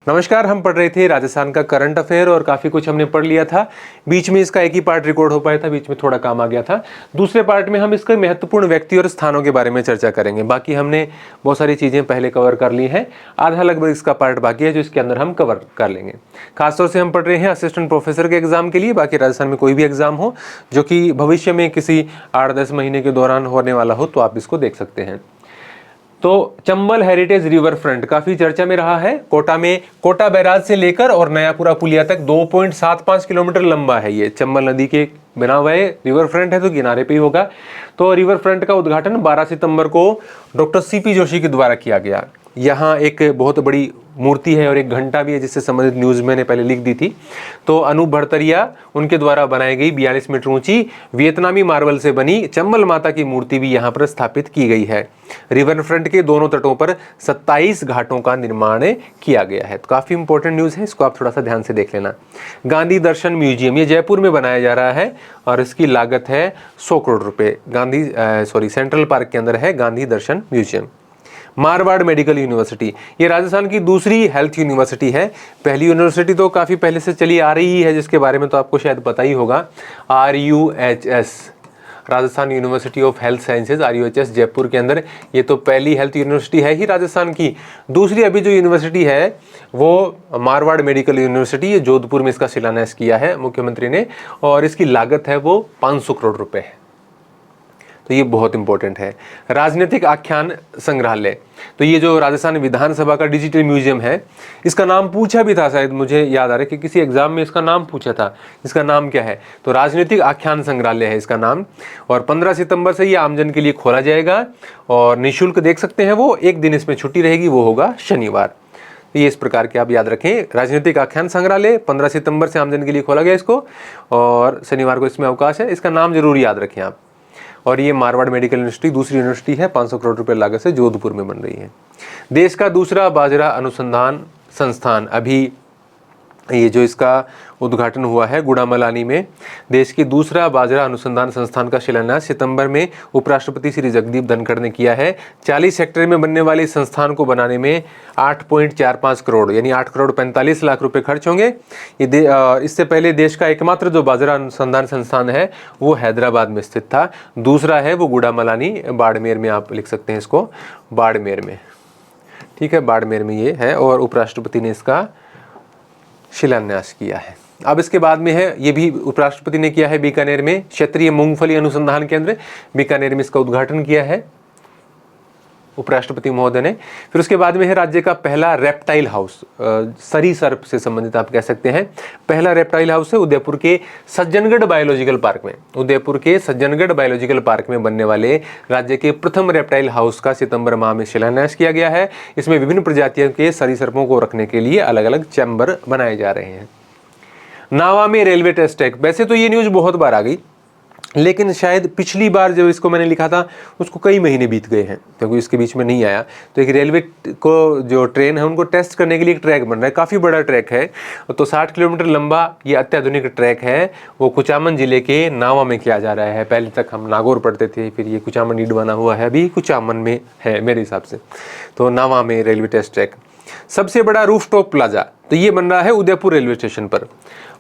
नमस्कार। हम पढ़ रहे थे राजस्थान का करंट अफेयर और काफ़ी कुछ हमने पढ़ लिया था। बीच में इसका एक ही पार्ट रिकॉर्ड हो पाया था, बीच में थोड़ा काम आ गया था। दूसरे पार्ट में हम इसके महत्वपूर्ण व्यक्ति और स्थानों के बारे में चर्चा करेंगे। बाकी हमने बहुत सारी चीज़ें पहले कवर कर ली हैं, आधा लगभग इसका पार्ट बाकी है जो इसके अंदर हम कवर कर लेंगे। खासतौर से हम पढ़ रहे हैं असिस्टेंट प्रोफेसर के एग्जाम के लिए। बाकी राजस्थान में कोई भी एग्जाम हो जो कि भविष्य में किसी 8-10 महीने के दौरान होने वाला हो तो आप इसको देख सकते हैं। तो चंबल हेरिटेज रिवर फ्रंट काफी चर्चा में रहा है। कोटा में कोटा बैराज से लेकर और नयापुरा पुलिया तक 2.75 किलोमीटर लंबा है। ये चंबल नदी के बना हुआ है, रिवर फ्रंट है तो किनारे पे ही होगा। तो रिवर फ्रंट का उद्घाटन 12 सितंबर को डॉक्टर सीपी जोशी के द्वारा किया गया। यहाँ एक बहुत बड़ी मूर्ति है और एक घंटा भी है जिससे संबंधित न्यूज़ मैंने पहले लिख दी थी। तो अनूप भरतरिया उनके द्वारा बनाई गई 42 मीटर ऊंची वियतनामी मार्बल से बनी चंबल माता की मूर्ति भी यहाँ पर स्थापित की गई है। रिवर फ्रंट के दोनों तटों पर 27 घाटों का निर्माण किया गया है। तो काफ़ी इंपॉर्टेंट न्यूज़ है, इसको आप थोड़ा सा ध्यान से देख लेना। गांधी दर्शन म्यूजियम ये जयपुर में बनाया जा रहा है और इसकी लागत है 100 करोड़ रुपए। सेंट्रल पार्क के अंदर है गांधी दर्शन म्यूजियम। मारवाड़ मेडिकल यूनिवर्सिटी ये राजस्थान की दूसरी हेल्थ यूनिवर्सिटी है। पहली यूनिवर्सिटी तो काफ़ी पहले से चली आ रही है जिसके बारे में तो आपको शायद पता ही होगा, RUHS Rajasthan university of health sciences, RUHS Jaipur के अंदर। ये तो पहली हेल्थ यूनिवर्सिटी है ही राजस्थान की। दूसरी अभी जो यूनिवर्सिटी है वो मारवाड़ मेडिकल यूनिवर्सिटी, ये जोधपुर में इसका शिलान्यास किया है मुख्यमंत्री ने और इसकी लागत है वो 500 करोड़ रुपए है। तो ये बहुत इंपॉर्टेंट है। राजनीतिक आख्यान संग्रहालय तो ये जो राजस्थान विधानसभा का डिजिटल म्यूजियम है, इसका नाम पूछा भी था, शायद मुझे याद आ रहा है कि किसी एग्जाम में इसका नाम पूछा था। इसका नाम क्या है? तो राजनीतिक आख्यान संग्रहालय है इसका नाम। और 15 सितंबर से ये आमजन के लिए खोला जाएगा और निःशुल्क देख सकते हैं वो। एक दिन इसमें छुट्टी रहेगी, वो होगा शनिवार। ये इस प्रकार के आप याद रखें। राजनीतिक आख्यान संग्रहालय 15 सितंबर से आमजन के लिए खोला गया इसको और शनिवार को इसमें अवकाश है। इसका नाम जरूर याद रखें आप। और ये मारवाड़ मेडिकल यूनिवर्सिटी दूसरी यूनिवर्सिटी है, 500 करोड़ रुपए लागत से जोधपुर में बन रही है। देश का दूसरा बाजरा अनुसंधान संस्थान, अभी ये जो इसका उद्घाटन हुआ है गुड़ामलानी में, देश की दूसरा बाजरा अनुसंधान संस्थान का शिलान्यास सितंबर में उपराष्ट्रपति श्री जगदीप धनखड़ ने किया है। 40 हेक्टेयर में बनने वाले इस संस्थान को बनाने में 8.45 करोड़ यानी 8 करोड़ 45 लाख रुपए खर्च होंगे। ये इससे पहले देश का एकमात्र जो बाजरा अनुसंधान संस्थान है वो हैदराबाद में स्थित था। दूसरा है वो गुड़ामलानी, बाड़मेर में, आप लिख सकते हैं इसको बाड़मेर में। ठीक है, बाड़मेर में ये है और उपराष्ट्रपति ने इसका शिलान्यास किया है। अब इसके बाद में है, ये भी उपराष्ट्रपति ने किया है बीकानेर में, क्षेत्रीय मूंगफली अनुसंधान केंद्र, बीकानेर में इसका उद्घाटन किया है उपराष्ट्रपति महोदय ने। फिर उसके बाद में है राज्य का पहला रेप्टाइल हाउस, सरीसृप से संबंधित आप कह सकते हैं। पहला रेप्टाइल हाउस है उदयपुर के सज्जनगढ़ बायोलॉजिकल पार्क में। उदयपुर के सज्जनगढ़ बायोलॉजिकल पार्क में बनने वाले राज्य के प्रथम रेप्टाइल हाउस का सितंबर माह में शिलान्यास किया गया है। इसमें विभिन्न प्रजातियों के सरीसृपों को रखने के लिए अलग अलग चैम्बर बनाए जा रहे हैं। नावा में रेलवे टेस्ट ट्रैक, वैसे तो ये न्यूज़ बहुत बार आ गई, लेकिन शायद पिछली बार जब इसको मैंने लिखा था उसको कई महीने बीत गए हैं क्योंकि इसके बीच में नहीं आया। तो एक रेलवे को जो ट्रेन है उनको टेस्ट करने के लिए एक ट्रैक बन रहा है, काफ़ी बड़ा ट्रैक है। तो 60 किलोमीटर लंबा ये अत्याधुनिक ट्रैक है, वो कुचामन जिले के नावा में किया जा रहा है। पहले तक हम नागौर पढ़ते थे, फिर ये कुचामन नीड बना हुआ है, अभी कुचामन में है मेरे हिसाब से। तो नावा में रेलवे टेस्ट ट्रैक। सबसे बड़ा रूफटॉप प्लाजा तो ये बन रहा है उदयपुर रेलवे स्टेशन पर।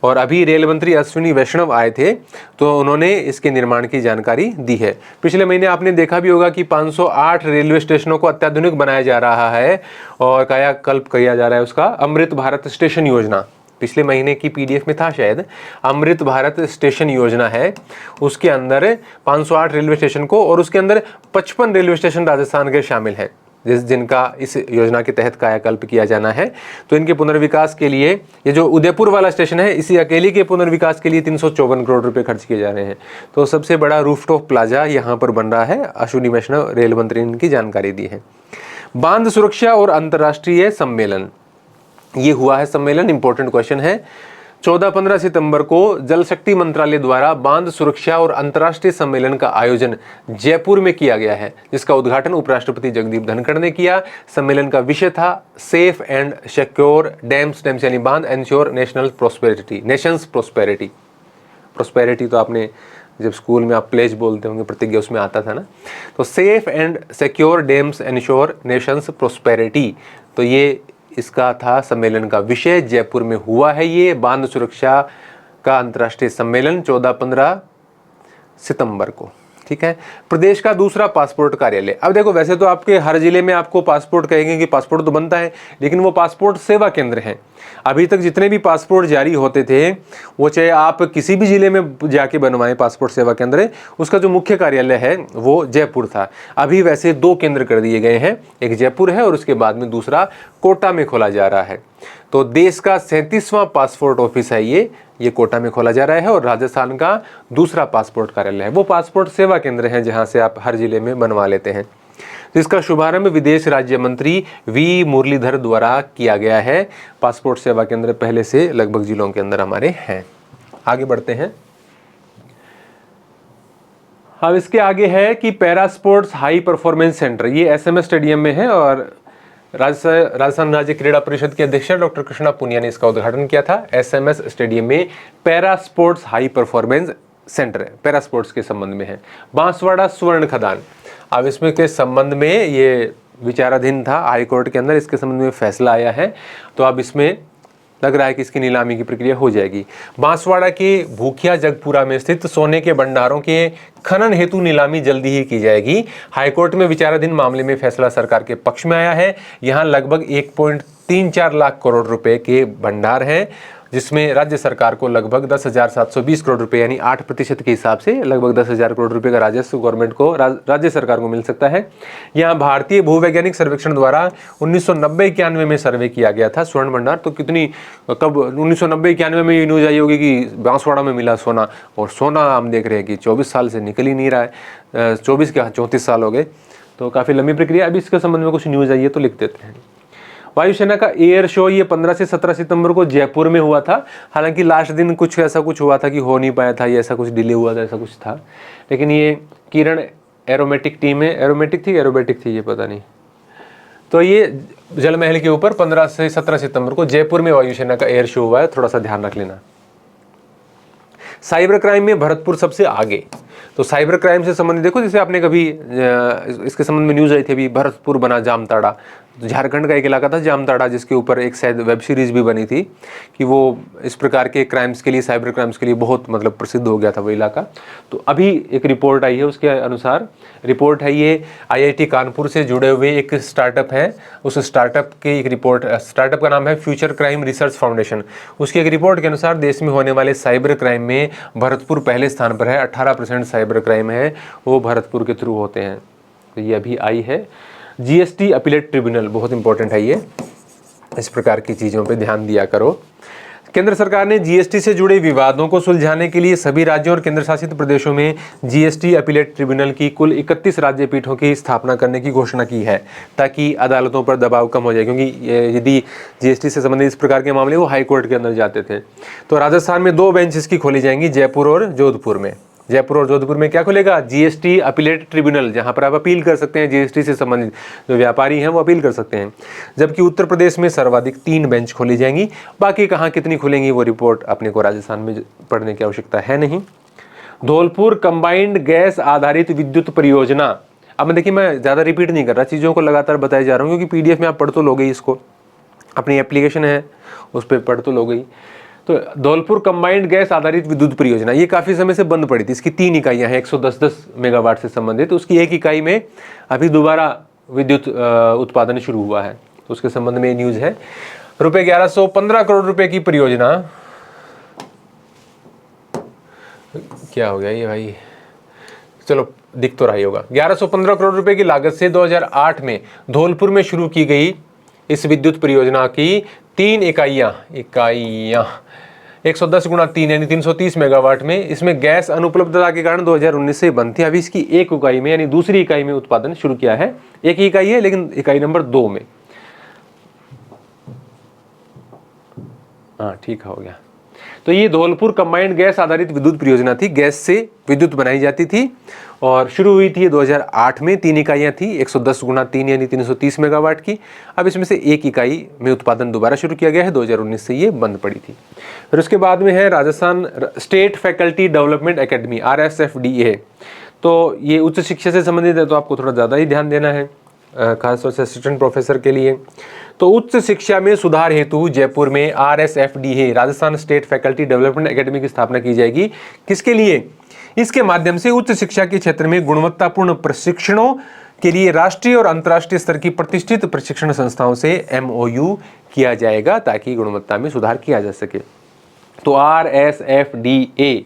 और अभी रेल मंत्री अश्विनी वैष्णव आए थे तो उन्होंने इसके निर्माण की जानकारी दी है। पिछले महीने आपने देखा भी होगा कि 508 रेलवे स्टेशनों को अत्याधुनिक बनाया जा रहा है और कायाकल्प किया जा रहा है उसका। अमृत भारत स्टेशन योजना पिछले महीने की PDF में था शायद, अमृत भारत स्टेशन योजना है, उसके अंदर 508 रेलवे स्टेशन को और उसके अंदर 55 रेलवे स्टेशन राजस्थान के शामिल हैं जिनका इस योजना के तहत कायाकल्प किया जाना है। तो इनके पुनर्विकास के लिए ये जो उदयपुर वाला स्टेशन है इसी अकेले के पुनर्विकास के लिए 354 करोड़ रुपए खर्च किए जा रहे हैं। तो सबसे बड़ा रूफटॉप प्लाजा यहाँ पर बन रहा है। अश्विनी वैष्णव रेल मंत्री ने इनकी जानकारी दी है। बांध सुरक्षा और अंतर्राष्ट्रीय सम्मेलन, ये हुआ है सम्मेलन, इंपॉर्टेंट क्वेश्चन है। 14-15 सितंबर को जल शक्ति मंत्रालय द्वारा बांध सुरक्षा और अंतर्राष्ट्रीय सम्मेलन का आयोजन जयपुर में किया गया है, जिसका उद्घाटन उपराष्ट्रपति जगदीप धनखड़ ने किया। सम्मेलन का विषय था सेफ एंड सिक्योर डैम्स यानी बांध, ensure national prosperity, Nations prosperity. Prosperity तो आपने जब स्कूल में आप प्लेज बोलते होंगे, प्रतिज्ञा, उसमें आता था ना। तो safe and secure dams ensure Nations prosperity, तो ये इसका था सम्मेलन का विषय। जयपुर में हुआ है ये बांध सुरक्षा का अंतर्राष्ट्रीय सम्मेलन 14-15 सितंबर को। ठीक है। प्रदेश का दूसरा पासपोर्ट कार्यालय। अब देखो, वैसे तो आपके हर जिले में आपको पासपोर्ट कहेंगे कि पासपोर्ट तो बनता है, लेकिन वो पासपोर्ट सेवा केंद्र हैं। अभी तक जितने भी पासपोर्ट जारी होते थे, वो चाहे आप किसी भी जिले में जाके बनवाएं पासपोर्ट सेवा केंद्र, उसका जो मुख्य कार्यालय है वो जयपुर था। अभी वैसे 2 केंद्र कर दिए गए हैं, एक जयपुर है और उसके बाद में दूसरा कोटा में खोला जा रहा है। तो देश का 37वां पासपोर्ट ऑफिस है ये कोटा में खोला जा रहा है और राजस्थान का दूसरा पासपोर्ट कार्यालय है। वो पासपोर्ट सेवा केंद्र हैं जहां से आप हर जिले में बनवा लेते हैं। जिसका शुभारंभ विदेश राज्य मंत्री वी मुरलीधर द्वारा किया गया है। पासपोर्ट सेवा केंद्र पहले से लगभग जिलों के अंदर हमारे हैं। आगे बढ़ते हैं। अब इसके आगे है कि para sports high performance centre, ये SMS स्टेडियम में है और राजस्थान राज्य क्रीड़ा परिषद के अध्यक्ष डॉक्टर कृष्णा पुनिया ने इसका उद्घाटन किया था। SMS स्टेडियम में para sports high performance centre है, पैरा स्पोर्ट्स के संबंध में है। बांसवाड़ा स्वर्ण खदान, अब इसमें के संबंध में ये विचाराधीन था हाई कोर्ट के अंदर, इसके संबंध में फैसला आया है। तो अब इसमें लग रहा है कि इसकी नीलामी की प्रक्रिया हो जाएगी। बांसवाड़ा के भूखिया जगपुरा में स्थित सोने के भंडारों के खनन हेतु नीलामी जल्दी ही की जाएगी। हाईकोर्ट में विचाराधीन मामले में फैसला सरकार के पक्ष में आया है। यहाँ लगभग 1.34 लाख करोड़ रुपए के भंडार हैं, जिसमें राज्य सरकार को लगभग 10,720 करोड़ रुपए यानी 8% के हिसाब से लगभग 10,000 करोड़ रुपए का राजस्व गवर्नमेंट को राज्य सरकार को मिल सकता है। यहाँ भारतीय भूवैज्ञानिक सर्वेक्षण द्वारा 1990-91 में सर्वे किया गया था स्वर्ण भंडार। तो कितनी कब 1990-91 में ये न्यूज आई होगी कि बांसवाड़ा में मिला सोना, और सोना हम देख रहे हैं कि 24 साल से निकल ही नहीं रहा है। 24 क्या 34 साल हो गए, तो काफ़ी लंबी प्रक्रिया। अभी इसके संबंध में कुछ न्यूज़ आई है तो लिख देते हैं। वायुसेना का एयर शो ये 15 से 17 सितंबर को जयपुर में हुआ था। हालांकि लास्ट दिन कुछ ऐसा कुछ हुआ था कि हो नहीं पाया था, ये ऐसा कुछ डिले हुआ था, ऐसा कुछ था। लेकिन ये किरण एरोमेटिक टीम है, एरोमेटिक थी एरोबेटिक थी ये पता नहीं। तो ये जल महल के ऊपर 15 से 17 सितंबर को जयपुर में वायुसेना का एयर शो हुआ है, थोड़ा सा ध्यान रख लेना। साइबर क्राइम में भरतपुर सबसे आगे। तो साइबर क्राइम से संबंधित देखो, जैसे आपने कभी इसके संबंध में न्यूज़ आई थी अभी, भरतपुर बना जामताड़ा। तो झारखंड का एक इलाका था जामताड़ा, जिसके ऊपर एक शायद वेब सीरीज़ भी बनी थी कि वो इस प्रकार के क्राइम्स के लिए, साइबर क्राइम्स के लिए बहुत मतलब प्रसिद्ध हो गया था वो इलाका। तो अभी एक रिपोर्ट आई है, उसके अनुसार रिपोर्ट है ये IIT कानपुर से जुड़े हुए एक स्टार्टअप है। उस स्टार्टअप की एक रिपोर्ट, स्टार्टअप का नाम है फ्यूचर क्राइम रिसर्च फाउंडेशन। उसकी एक रिपोर्ट के अनुसार देश में होने वाले साइबर क्राइम में भरतपुर पहले स्थान पर है। 18% साइबर क्राइम है वो भरतपुर के थ्रू होते हैं। तो ये अभी आई है। GST अपीलेट ट्रिब्यूनल बहुत इंपॉर्टेंट है ये, इस प्रकार की चीज़ों पे ध्यान दिया करो। केंद्र सरकार ने GST से जुड़े विवादों को सुलझाने के लिए सभी राज्यों और केंद्र शासित प्रदेशों में GST अपीलेट ट्रिब्यूनल की कुल 31 राज्य पीठों की स्थापना करने की घोषणा की है, ताकि अदालतों पर दबाव कम हो जाए। क्योंकि यदि GST से संबंधित इस प्रकार के मामले वो हाई कोर्ट के अंदर जाते थे। तो राजस्थान में 2 बेंच इसकी खोली जाएंगी, जयपुर और जोधपुर में। जयपुर और जोधपुर में क्या खुलेगा? GST अपीलेट ट्रिब्यूनल, जहां पर आप अपील कर सकते हैं। GST से संबंधित जो व्यापारी हैं वो अपील कर सकते हैं। जबकि उत्तर प्रदेश में सर्वाधिक 3 बेंच खोली जाएंगी। बाकी कहाँ कितनी खुलेंगी वो रिपोर्ट अपने को राजस्थान में पढ़ने की आवश्यकता है नहीं। धौलपुर कंबाइंड गैस आधारित विद्युत परियोजना। अब मैं देखिए, मैं ज़्यादा रिपीट नहीं कर रहा, चीज़ों को लगातार बताए जा रहा हूँ, क्योंकि PDF में आप पढ़ तो लोगे ही इसको, अपनी एप्लीकेशन है उस पर पढ़ तो लोगे ही। तो धौलपुर कंबाइंड गैस आधारित विद्युत परियोजना ये काफ़ी समय से बंद पड़ी थी। इसकी 3 इकाइयाँ हैं 110 मेगावाट से संबंधित। उसकी एक इकाई में अभी दोबारा विद्युत उत्पादन शुरू हुआ है, तो उसके संबंध में ये न्यूज़ है। रुपये 1115 करोड़ रुपए की परियोजना। क्या हो गया ये भाई, चलो दिख तो रहा ही होगा। 1115 करोड़ रुपए की लागत से 2008 में धौलपुर में शुरू की गई इस विद्युत परियोजना की 3 इकाइयाँ 110 गुणा 3 यानी 330 मेगावाट में, इसमें गैस अनुपलब्धता के कारण 2019 से बंद थी। अभी इसकी एक इकाई में यानी दूसरी इकाई में उत्पादन शुरू किया है। एक ही इकाई है लेकिन इकाई नंबर 2 में। हाँ ठीक हो गया। तो ये धौलपुर कंबाइंड गैस आधारित विद्युत परियोजना थी। गैस से विद्युत बनाई जाती थी और शुरू हुई थी 2008 में। 3 इकाइयाँ थी 110 गुणा 3 यानी 330 मेगावाट की। अब इसमें से एक इकाई में उत्पादन दोबारा शुरू किया गया है, 2019 से ये बंद पड़ी थी। फिर उसके बाद में है Rajasthan state faculty development academy RSFDA। तो ये उच्च शिक्षा से संबंधित है, तो आपको थोड़ा ज़्यादा ही ध्यान देना है, खासतौर से असिस्टेंट प्रोफेसर के लिए। तो उच्च शिक्षा में सुधार हेतु जयपुर में RSFD Rajasthan state faculty development academy की स्थापना की जाएगी। किसके लिए? इसके माध्यम से उच्च शिक्षा के क्षेत्र में गुणवत्तापूर्ण प्रशिक्षणों के लिए राष्ट्रीय और अंतर्राष्ट्रीय स्तर की प्रतिष्ठित प्रशिक्षण संस्थाओं से MOU किया जाएगा ताकि गुणवत्ता में सुधार किया जा सके। तो RSFDA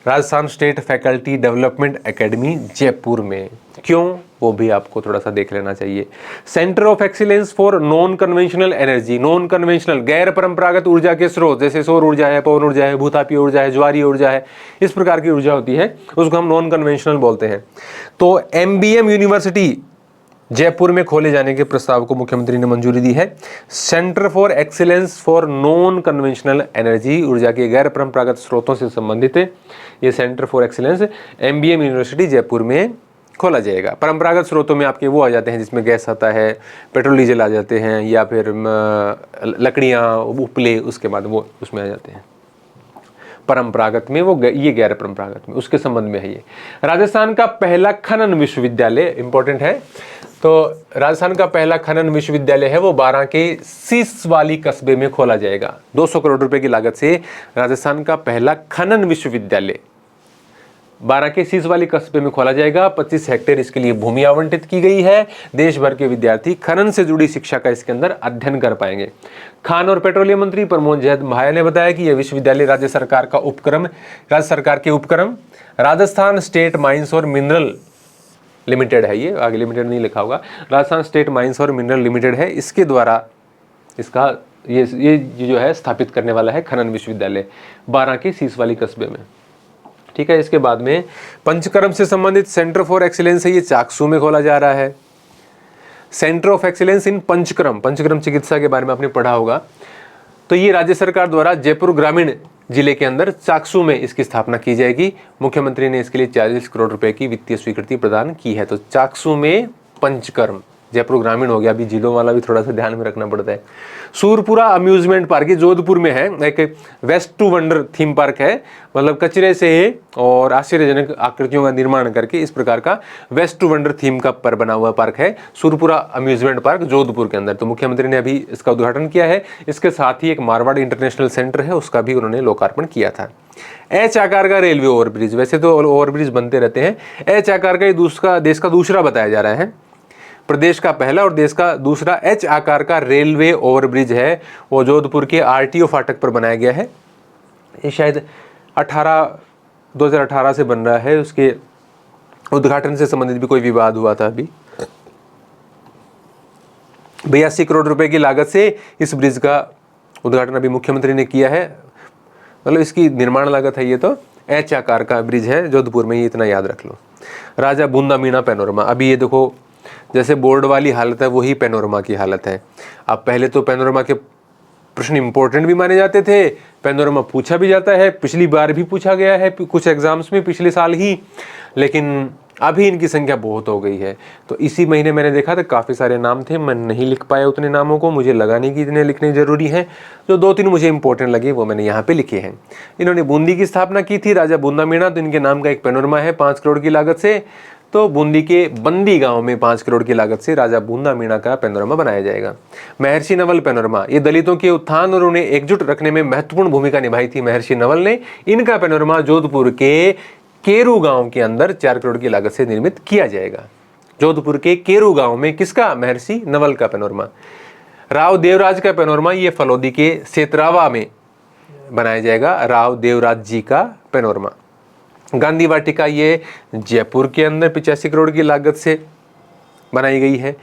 Rajasthan state faculty development academy Jaipur में, क्यों, वो भी आपको थोड़ा सा देख लेना चाहिए। Centre of excellence for non conventional energy, non conventional गैर परंपरागत ऊर्जा के स्रोत, जैसे सौर ऊर्जा है, पवन ऊर्जा है, भूतापीय ऊर्जा है, ज्वारीय ऊर्जा है, इस प्रकार की ऊर्जा होती है, उसको हम नॉन कन्वेंशनल बोलते हैं। तो MBM यूनिवर्सिटी जयपुर में खोले जाने के प्रस्ताव को मुख्यमंत्री ने मंजूरी दी है। Centre for excellence for non conventional energy, ऊर्जा के गैर परंपरागत स्रोतों से संबंधित है ये centre for excellence MBM university Jaipur में खोला जाएगा। परंपरागत स्रोतों में आपके वो आ जाते हैं जिसमें गैस आता है, पेट्रोल डीजल आ जाते हैं, या फिर लकड़ियाँ, उपले, उसके बाद वो उसमें आ जाते हैं। परंपरागत में वो ये गैर परंपरागत में, उसके संबंध में है ये। राजस्थान का पहला खनन विश्वविद्यालय इंपॉर्टेंट है। तो राजस्थान का पहला खनन विश्वविद्यालय है वो 12 के सीसवाली कस्बे में खोला जाएगा। 200 करोड़ रुपए की लागत से राजस्थान का पहला खनन विश्वविद्यालय 12 के सीसवाली कस्बे में खोला जाएगा। 25 हेक्टेयर इसके लिए भूमि आवंटित की गई है। देश भर के विद्यार्थी खनन से जुड़ी शिक्षा का इसके अंदर अध्ययन कर पाएंगे। खान और पेट्रोलियम मंत्री प्रमोद जैन भाया ने बताया कि यह विश्वविद्यालय राज्य सरकार के उपक्रम राजस्थान स्टेट माइंस और मिनरल लिमिटेड है, ये आगे लिमिटेड नहीं लिखा होगा, राजस्थान स्टेट माइंस और मिनरल लिमिटेड है, इसके द्वारा इसका ये जो है स्थापित करने वाला है खनन विश्वविद्यालय 12 के सीसवाली कस्बे में। ठीक है, इसके बाद में पंचकर्म से संबंधित सेंटर फॉर एक्सीलेंस है, ये चाकसू में खोला जा रहा है। Centre of excellence in panchakarma चिकित्सा के बारे में आपने पढ़ा होगा। तो ये राज्य सरकार द्वारा जयपुर ग्रामीण जिले के अंदर चाकसू में इसकी स्थापना की जाएगी। मुख्यमंत्री ने इसके लिए 40 करोड़ रुपए की वित्तीय स्वीकृति प्रदान की है। तो चाकसू में पंचकर्म, जयपुर ग्रामीण हो गया। अभी जिलों वाला भी थोड़ा सा ध्यान में रखना पड़ता है। सूरपुरा अम्यूजमेंट पार्क, ये जोधपुर में है, एक waste to wonder theme park है, मतलब कचरे से और आश्चर्यजनक आकृतियों का निर्माण करके इस प्रकार का वेस्ट टू वंडर थीम का पर बना हुआ पार्क है सूरपुरा अम्यूजमेंट पार्क जोधपुर के अंदर। तो मुख्यमंत्री ने अभी इसका उद्घाटन किया है। इसके साथ ही एक मारवाड़ इंटरनेशनल सेंटर है, उसका भी उन्होंने लोकार्पण किया था। एच आकार का रेलवे ओवरब्रिज, वैसे तो ओवरब्रिज बनते रहते हैं, एच आकार का ये देश का दूसरा बताया जा रहा है। प्रदेश का पहला और देश का दूसरा एच आकार का रेलवे ओवरब्रिज है, वो जोधपुर के RTO फाटक पर बनाया गया है। ये शायद 2018 से बन रहा है। उसके उद्घाटन से संबंधित भी कोई विवाद हुआ था। अभी 82 करोड़ रुपए की लागत से इस ब्रिज का उद्घाटन अभी मुख्यमंत्री ने किया है। मतलब इसकी निर्माण लागत है। ये तो एच आकार का ब्रिज है जोधपुर में, ये इतना याद रख लो। राजा बूंदा मीना पैनोरमा, अभी ये देखो जैसे बोर्ड वाली हालत है वही पैनोरमा की हालत है। अब पहले तो पैनोरमा के प्रश्न इंपॉर्टेंट भी माने जाते थे, पैनोरमा पूछा भी जाता है, पिछली बार भी पूछा गया है कुछ एग्जाम्स में पिछले साल ही, लेकिन अभी इनकी संख्या बहुत हो गई है। तो इसी महीने मैंने देखा था काफ़ी सारे नाम थे, मैं नहीं लिख पाया उतने नामों को, मुझे लगा नहीं कि इतने लिखने जरूरी हैं। जो 2-3 मुझे इंपॉर्टेंट लगे वो मैंने यहाँ पे लिखे हैं। इन्होंने बूंदी की स्थापना की थी, राजा बूंदा मीणा, तो इनके नाम का एक पैनोरमा है 5 करोड़ की लागत से। तो बूंदी के बंदी गांव में 5 करोड़ की लागत से राजा बूंदा मीणा का पैनोरमा बनाया जाएगा। महर्षि नवल पैनोरमा, ये दलितों के उत्थान और उन्हें एकजुट रखने में महत्वपूर्ण भूमिका निभाई थी महर्षि नवल ने। इनका पैनोरमा जोधपुर के केरू गांव के अंदर 4 करोड़ की लागत से निर्मित किया जाएगा। जोधपुर के केरू गांव में किसका? महर्षि नवल का पैनोरमा। राव देवराज का पैनोरमा ये फलोदी के सेतरावा में बनाया जाएगा, राव देवराज जी का पैनोरमा। गांधी वाटिका ये जयपुर के अंदर 85 करोड़ की लागत से बनाई गई है।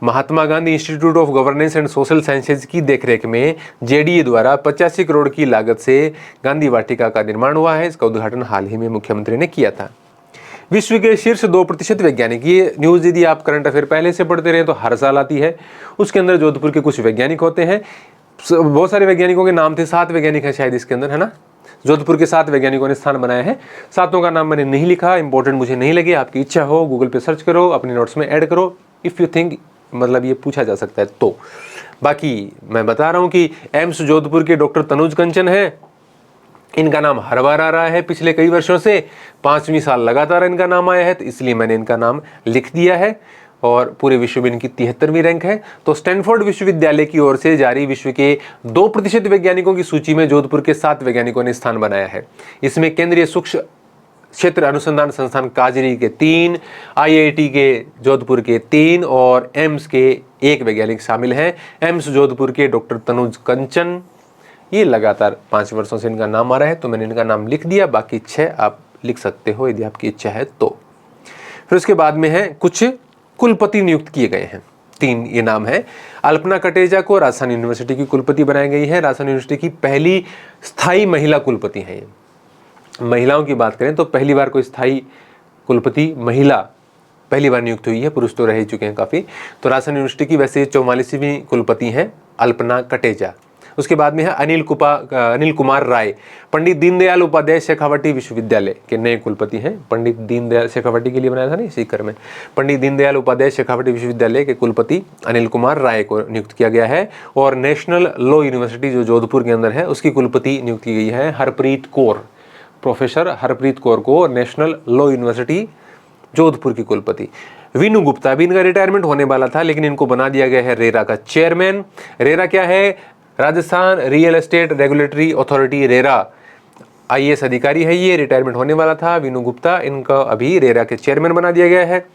Mahatma Gandhi institute of governance and social sciences की देखरेख में JDA द्वारा 85 करोड़ की लागत से गांधी वाटिका का निर्माण हुआ है। इसका उद्घाटन हाल ही में मुख्यमंत्री ने किया था। विश्व के शीर्ष 2% वैज्ञानिक, ये न्यूज़ यदि आप करंट अफेयर पहले से पढ़ते रहे तो हर साल आती है। उसके अंदर जोधपुर के कुछ वैज्ञानिक होते हैं, बहुत सारे वैज्ञानिकों के नाम थे, 7 वैज्ञानिक है शायद इसके अंदर, है ना। जोधपुर के 7 वैज्ञानिकों ने स्थान बनाया है। 7 का नाम मैंने नहीं लिखा, इंपॉर्टेंट मुझे नहीं लगे। आपकी इच्छा हो गूगल पे सर्च करो, अपनी नोट्स में ऐड करो, इफ़ यू थिंक मतलब ये पूछा जा सकता है तो। बाकी मैं बता रहा हूँ कि एम्स जोधपुर के डॉक्टर तनुज कंचन है, इनका नाम हर बार आ रहा है पिछले कई वर्षों से, 5वीं साल लगातार इनका नाम आया है, तो इसलिए मैंने इनका नाम लिख दिया है। और पूरे विश्व में इनकी 73वीं रैंक है। तो स्टैनफोर्ड विश्वविद्यालय की ओर से जारी विश्व के 2% वैज्ञानिकों की सूची में जोधपुर के 7 वैज्ञानिकों ने स्थान बनाया है। इसमें केंद्रीय सूक्ष्म क्षेत्र अनुसंधान संस्थान काजरी के 3, IIT के जोधपुर के 3 और एम्स के 1 वैज्ञानिक शामिल हैं। एम्स जोधपुर के डॉक्टर तनुज कंचन, ये लगातार 5 वर्षों से इनका नाम आ रहा है, तो मैंने इनका नाम लिख दिया, बाकी 6 आप लिख सकते हो यदि आपकी इच्छा है तो। फिर उसके बाद में है कुछ कुलपति नियुक्त किए गए हैं। 3 ये नाम है। अल्पना कटेजा को राजस्थान यूनिवर्सिटी की कुलपति बनाई गई है। राजस्थान यूनिवर्सिटी की पहली स्थायी महिला कुलपति है ये। महिलाओं की बात करें तो पहली बार कोई स्थायी कुलपति महिला पहली बार नियुक्त हुई है, पुरुष तो रह ही चुके हैं काफ़ी। तो राजस्थान यूनिवर्सिटी की वैसे 44वीं कुलपति हैं अल्पना कटेजा। उसके बाद में है अनिल कुमार राय, पंडित दीनदयाल उपाध्याय शेखावटी विश्वविद्यालय के नए कुलपति हैं। पंडित दीनदयाल शेखावटी के लिए बनाया था ना इसी क्रम में। पंडित दीनदयाल उपाध्याय शेखावटी विश्वविद्यालय के कुलपति अनिल कुमार राय को नियुक्त किया गया है। और नेशनल लॉ यूनिवर्सिटी जो जोधपुर के अंदर है उसकी कुलपति नियुक्त की गई है हरप्रीत कौर, प्रोफेसर हरप्रीत कौर को नेशनल लॉ यूनिवर्सिटी जोधपुर की कुलपति। वीनू गुप्ता भी इनका रिटायरमेंट होने वाला था, लेकिन इनको बना दिया गया है रेरा का चेयरमैन। रेरा क्या है? Rajasthan real estate regulatory authority, RERA IAS अधिकारी है ये, रिटायरमेंट होने वाला था वीनू गुप्ता, इनका अभी रेरा के चेयरमैन बना दिया गया है।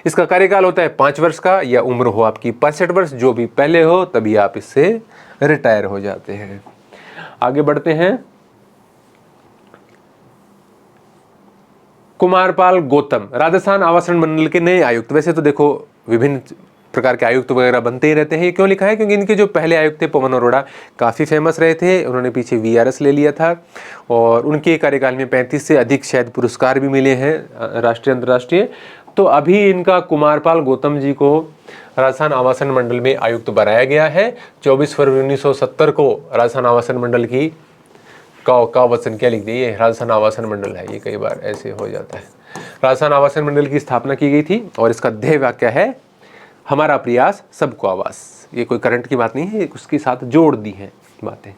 इसका कार्यकाल होता है 5 वर्ष का, या उम्र हो आपकी 65 वर्ष, जो भी पहले हो तभी आप इससे रिटायर हो जाते हैं। आगे बढ़ते हैं। कुमारपाल गौतम राजस्थान आवासन मंडल के नए आयुक्त। वैसे तो देखो विभिन्न प्रकार के आयुक्त वगैरह बनते ही रहते हैं। ये क्यों लिखा है? क्योंकि इनके जो पहले आयुक्त थे पवन अरोड़ा काफ़ी फेमस रहे थे, उन्होंने पीछे VRS ले लिया था और उनके कार्यकाल में 35 से अधिक शायद पुरस्कार भी मिले हैं राष्ट्रीय अंतर्राष्ट्रीय। तो अभी इनका कुमारपाल गौतम जी को राजस्थान आवासन मंडल में आयुक्त बनाया गया है। 24 फरवरी 1970 को राजस्थान आवासन मंडल की का वचन क्या लिख दिए, राजस्थान आवासन मंडल है, ये कई बार ऐसे हो जाता है। राजस्थान आवासन मंडल की स्थापना की गई थी और इसका ध्येय वाक्य है हमारा प्रयास सबको आवास। ये कोई करंट की बात नहीं है, उसके साथ जोड़ दी हैं बातें।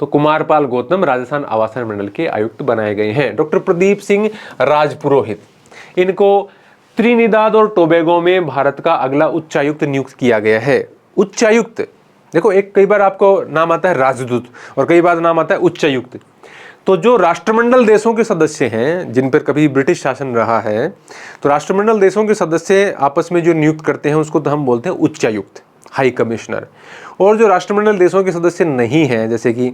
तो कुमारपाल गौतम राजस्थान आवासन मंडल के आयुक्त बनाए गए हैं। डॉक्टर प्रदीप सिंह राजपुरोहित, इनको त्रिनिदाद और टोबैगो में भारत का अगला उच्चायुक्त नियुक्त किया गया है। उच्चायुक्त देखो, एक कई बार आपको नाम आता है राजदूत और कई बार नाम आता है उच्चायुक्त। तो जो राष्ट्रमंडल देशों के सदस्य हैं जिन पर कभी ब्रिटिश शासन रहा है, तो राष्ट्रमंडल देशों के सदस्य आपस में जो नियुक्त करते हैं उसको तो हम बोलते हैं उच्चायुक्त, हाई कमिश्नर। और जो राष्ट्रमंडल देशों के सदस्य नहीं हैं, जैसे कि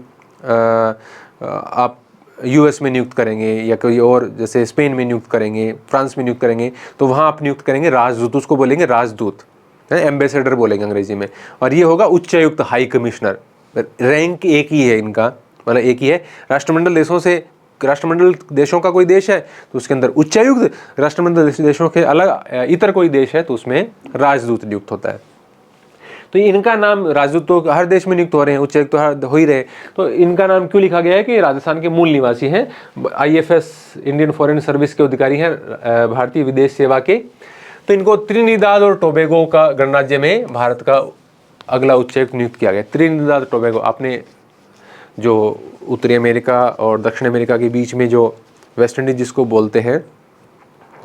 आप US में नियुक्त करेंगे या कोई और, जैसे स्पेन में नियुक्त करेंगे, फ्रांस में नियुक्त करेंगे, तो वहाँ आप नियुक्त करेंगे राजदूत, उसको बोलेंगे राजदूत, एम्बेसडर बोलेंगे अंग्रेजी में। और ये होगा उच्चायुक्त, हाई कमिश्नर। रैंक एक ही है इनका, मतलब एक ही है। राष्ट्रमंडल देशों से, राष्ट्रमंडल देशों का कोई देश है तो उसके अंदर उच्चायुक्त, राष्ट्रमंडल देशों के अलग इतर कोई देश है तो उसमें राजदूत नियुक्त होता है। तो इनका नाम, राजदूत तो हर देश में नियुक्त हो रहे हैं, उच्चायुक्त तो हर हो ही रहे, तो इनका नाम क्यों लिखा गया है कि राजस्थान के मूल निवासी हैं, IFS इंडियन फॉरेन सर्विस के अधिकारी हैं, भारतीय विदेश सेवा के। तो इनको त्रिनिदाद और टोबैगो का गणराज्य में भारत का अगला उच्चायुक्त नियुक्त किया गया। त्रिनिदाद टोबैगो, आपने जो उत्तरी अमेरिका और दक्षिण अमेरिका के बीच में जो वेस्ट इंडीज जिसको बोलते हैं,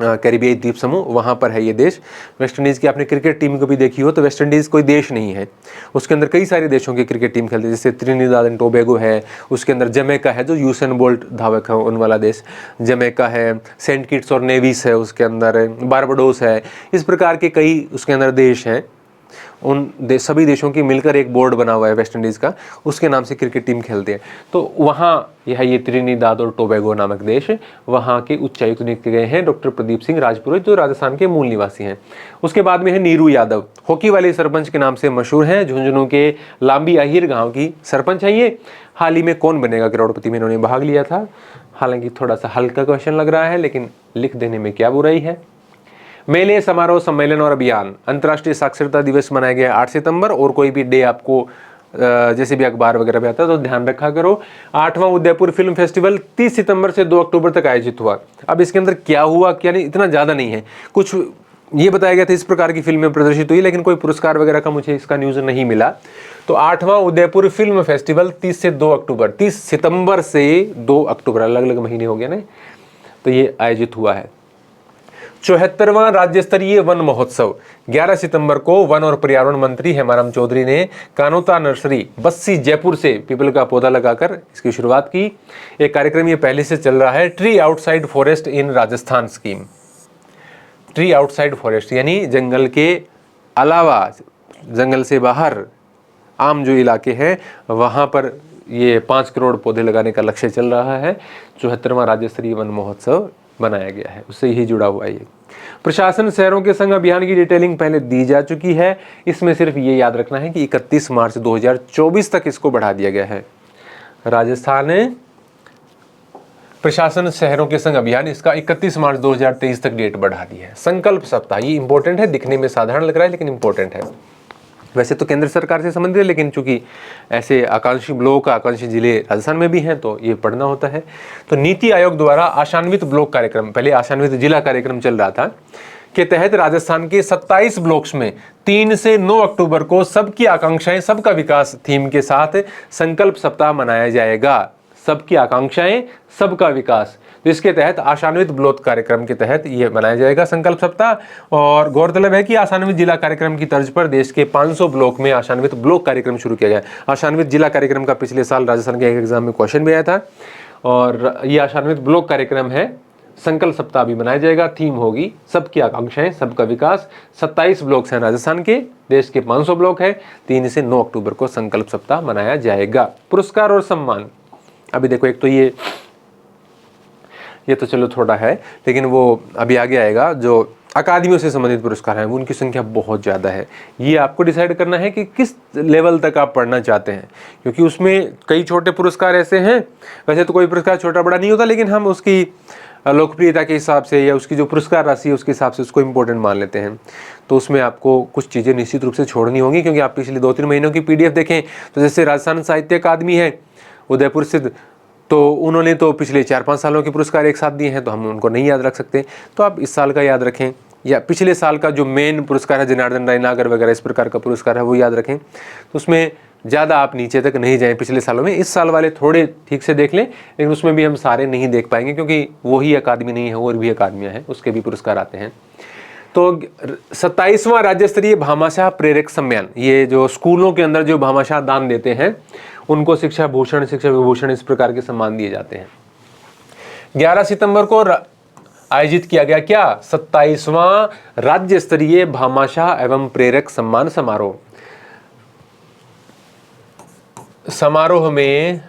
कैरिबियाई द्वीप समूह, वहाँ पर है ये देश। वेस्ट इंडीज़ की आपने क्रिकेट टीम को भी देखी हो, तो वेस्ट इंडीज़ कोई देश नहीं है, उसके अंदर कई सारे देशों की क्रिकेट टीम खेलती है, जैसे त्रिनिदाद एंड टोबैगो है, उसके अंदर जमैका है जो यूसेन बोल्ट धावक है उन वाला देश, जमैका है, सेंट किट्स और नेविस है, उसके अंदर बारबाडोस है। इस प्रकार के कई उसके अंदर देश हैं। उन सभी देशों की मिलकर एक बोर्ड बना हुआ है वेस्ट इंडीज़ का, उसके नाम से क्रिकेट टीम खेलते हैं। तो वहाँ यह ये त्रिनिदाद और टोबैगो नामक देश, वहाँ के उच्चायुक्त नियुक्त गए हैं डॉक्टर प्रदीप सिंह राजपुरोहित, जो राजस्थान के मूल निवासी हैं। उसके बाद में है नीरू यादव, हॉकी वाले सरपंच के नाम से मशहूर हैं, झुंझुनू के लांबी आहिर गाँव की सरपंच है ये। हाल ही में कौन बनेगा करोड़पति में इन्होंने भाग लिया था, हालांकि थोड़ा सा हल्का क्वेश्चन लग रहा है, लेकिन लिख देने में क्या बुराई है। मेले, समारोह, सम्मेलन और अभियान, अंतर्राष्ट्रीय साक्षरता दिवस मनाया गया 8 सितंबर, और कोई भी डे आपको जैसे भी अखबार वगैरह में आता है तो ध्यान रखा करो। 8वां उदयपुर फिल्म फेस्टिवल 30 सितंबर से 2 अक्टूबर तक आयोजित हुआ। अब इसके अंदर क्या हुआ क्या नहीं, इतना ज़्यादा नहीं है, कुछ ये बताया गया था इस प्रकार की फिल्में प्रदर्शित हुई, लेकिन कोई पुरस्कार वगैरह का मुझे इसका न्यूज़ नहीं मिला। तो 8वां उदयपुर फिल्म फेस्टिवल 30 से 2 अक्टूबर, 30 सितंबर से 2 अक्टूबर, अलग अलग महीने हो गया ना, तो ये आयोजित हुआ है। 74वां राज्य स्तरीय वन महोत्सव 11 सितंबर को वन और पर्यावरण मंत्री हेमाराम चौधरी ने कानोता नर्सरी बस्सी जयपुर से पीपल का पौधा लगाकर इसकी शुरुआत की। एक कार्यक्रम ये पहले से चल रहा है, ट्री आउटसाइड फॉरेस्ट इन Rajasthan scheme. Tree outside forest यानी जंगल के अलावा, जंगल से बाहर आम जो इलाके हैं वहाँ पर ये 5 करोड़ पौधे लगाने का लक्ष्य चल रहा है। 74वां राज्य स्तरीय वन महोत्सव बनाया गया है, उससे ही जुड़ा हुआ ये। प्रशासन शहरों के संग अभियान की डिटेलिंग पहले दी जा चुकी है। इसमें सिर्फ ये याद रखना है कि 31 मार्च 2024 तक इसको बढ़ा दिया गया है। राजस्थान ने प्रशासन शहरों के संग अभियान, इसका 31 मार्च 2023 तक डेट बढ़ा दी है। संकल्प सप्ताह, ये इंपॉर्टेंट है, दिखने में साधारण लग रहा है लेकिन इंपॉर्टेंट है। वैसे तो केंद्र सरकार से संबंधित है, लेकिन चूंकि ऐसे आकांक्षी ब्लॉक, आकांक्षी जिले राजस्थान में भी हैं तो ये पढ़ना होता है। तो नीति आयोग द्वारा आशान्वित ब्लॉक कार्यक्रम, पहले आशान्वित जिला कार्यक्रम चल रहा था, के तहत राजस्थान के 27 ब्लॉक्स में 3 से 9 अक्टूबर को सबकी आकांक्षाएं सबका विकास थीम के साथ संकल्प सप्ताह मनाया जाएगा। सबकी आकांक्षाएं सबका विकास, तो इसके तहत आशान्वित ब्लॉक कार्यक्रम के तहत ये मनाया जाएगा संकल्प सप्ताह। और गौरतलब है कि आशान्वित जिला कार्यक्रम की तर्ज पर देश के 500 ब्लॉक में आशान्वित ब्लॉक कार्यक्रम शुरू किया गया। आशान्वित जिला कार्यक्रम का पिछले साल राजस्थान के एक एग्जाम में क्वेश्चन भी आया था, और ये आशान्वित ब्लॉक कार्यक्रम है। संकल्प सप्ताह भी मनाया जाएगा, थीम होगी सबकी आकांक्षाएं सबका विकास। 27 ब्लॉक्स हैं राजस्थान के, देश के 500 ब्लॉक है। 3 से 9 अक्टूबर को संकल्प सप्ताह मनाया जाएगा। पुरस्कार और सम्मान, अभी देखो, एक तो ये तो चलो थोड़ा है, लेकिन वो अभी आगे आएगा। जो अकादमियों से संबंधित पुरस्कार हैं उनकी संख्या बहुत ज़्यादा है। ये आपको डिसाइड करना है कि किस लेवल तक आप पढ़ना चाहते हैं, क्योंकि उसमें कई छोटे पुरस्कार ऐसे हैं। वैसे तो कोई पुरस्कार छोटा बड़ा नहीं होता, लेकिन हम उसकी लोकप्रियता के हिसाब से या उसकी जो पुरस्कार राशि है उसके हिसाब से उसको इम्पोर्टेंट मान लेते हैं। तो उसमें आपको कुछ चीज़ें निश्चित रूप से छोड़नी होंगी, क्योंकि आप पिछले 2-3 महीनों की PDF देखें तो जैसे राजस्थान साहित्य अकादमी है उदयपुर स्थित, तो उन्होंने तो पिछले 4-5 सालों के पुरस्कार एक साथ दिए हैं, तो हम उनको नहीं याद रख सकते। तो आप इस साल का याद रखें, या पिछले साल का जो मेन पुरस्कार है जनार्दन राय नागर वगैरह इस प्रकार का पुरस्कार है वो याद रखें। तो उसमें ज़्यादा आप नीचे तक नहीं जाएं पिछले सालों में। इस साल वाले थोड़े ठीक से देख लें, लेकिन उसमें भी हम सारे नहीं देख पाएंगे, क्योंकि वही अकादमी नहीं है, और भी अकादमियाँ हैं उसके भी पुरस्कार आते हैं। तो 27वां राज्य स्तरीय भामाशाह प्रेरक सम्मान, ये जो स्कूलों के अंदर जो भामाशाह दान देते हैं उनको शिक्षा भूषण, शिक्षा विभूषण इस प्रकार के सम्मान दिए जाते हैं। 11 सितंबर को आयोजित किया गया क्या, 27वां राज्य स्तरीय भामाशाह एवं प्रेरक सम्मान समारोह। समारोह में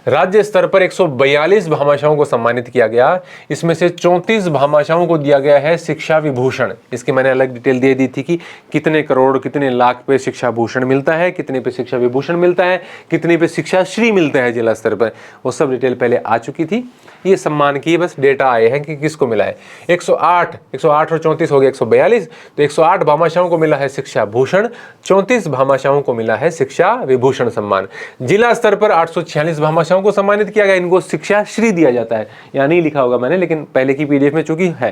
राज्य स्तर पर 142 भामाशाहों को सम्मानित किया गया। इसमें से 34 भामाशाहों को दिया गया है शिक्षा विभूषण। इसकी मैंने अलग डिटेल दे दी थी कि कितने करोड़, कितने लाख पे शिक्षा भूषण मिलता है, कितने पे शिक्षा विभूषण मिलता है, कितने पे शिक्षा श्री मिलता है जिला स्तर पर, वो सब डिटेल पहले आ चुकी थी। ये सम्मान की बस डेटा आए हैं कि किसको मिला है। 108 और 34 हो गया 142, तो 108 भामाशाहों को मिला है शिक्षा भूषण, 34 भामाशाहों को मिला है शिक्षा विभूषण सम्मान। जिला स्तर पर 846 भामाशाहों को सम्मानित किया गया, इनको शिक्षा श्री दिया जाता है। यहाँ नहीं लिखा होगा मैंने, लेकिन पहले की PDF में चूंकि है।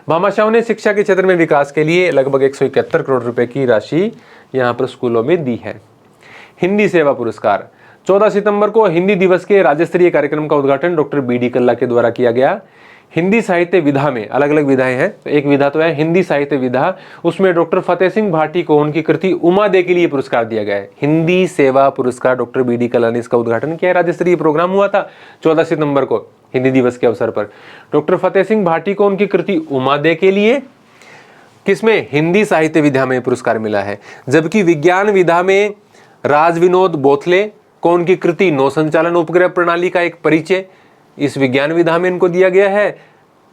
भामाशाहों ने शिक्षा के क्षेत्र में विकास के लिए लगभग 171 करोड़ रुपए की राशि यहाँ पर स्कूलों में दी है। हिंदी सेवा पुरस्कार, 14 सितंबर को हिंदी दिवस के राज्य स्तरीय कार्यक्रम का उद्घाटन डॉक्टर BD कल्ला के द्वारा किया गया। हिंदी साहित्य विधा में अलग अलग विधाएं हैं, तो एक विधा तो है हिंदी साहित्य विधा, उसमें डॉक्टर फतेह सिंह भाटी को उनकी कृति उमा दे के लिए पुरस्कार दिया गया है। हिंदी सेवा पुरस्कार डॉक्टर BD कल्ला ने इसका उद्घाटन किया। राज्य स्तरीय प्रोग्राम हुआ था 14 सितंबर को हिंदी दिवस के अवसर पर। डॉक्टर फतेह सिंह भाटी को उनकी कृति उमा दे के लिए किसमें, हिंदी साहित्य विधा में पुरस्कार मिला है। जबकि विज्ञान विधा में राज विनोद बोथले को उनकी कृति नौ संचालन उपग्रह प्रणाली का एक परिचय, इस विज्ञान विधा में इनको दिया गया है,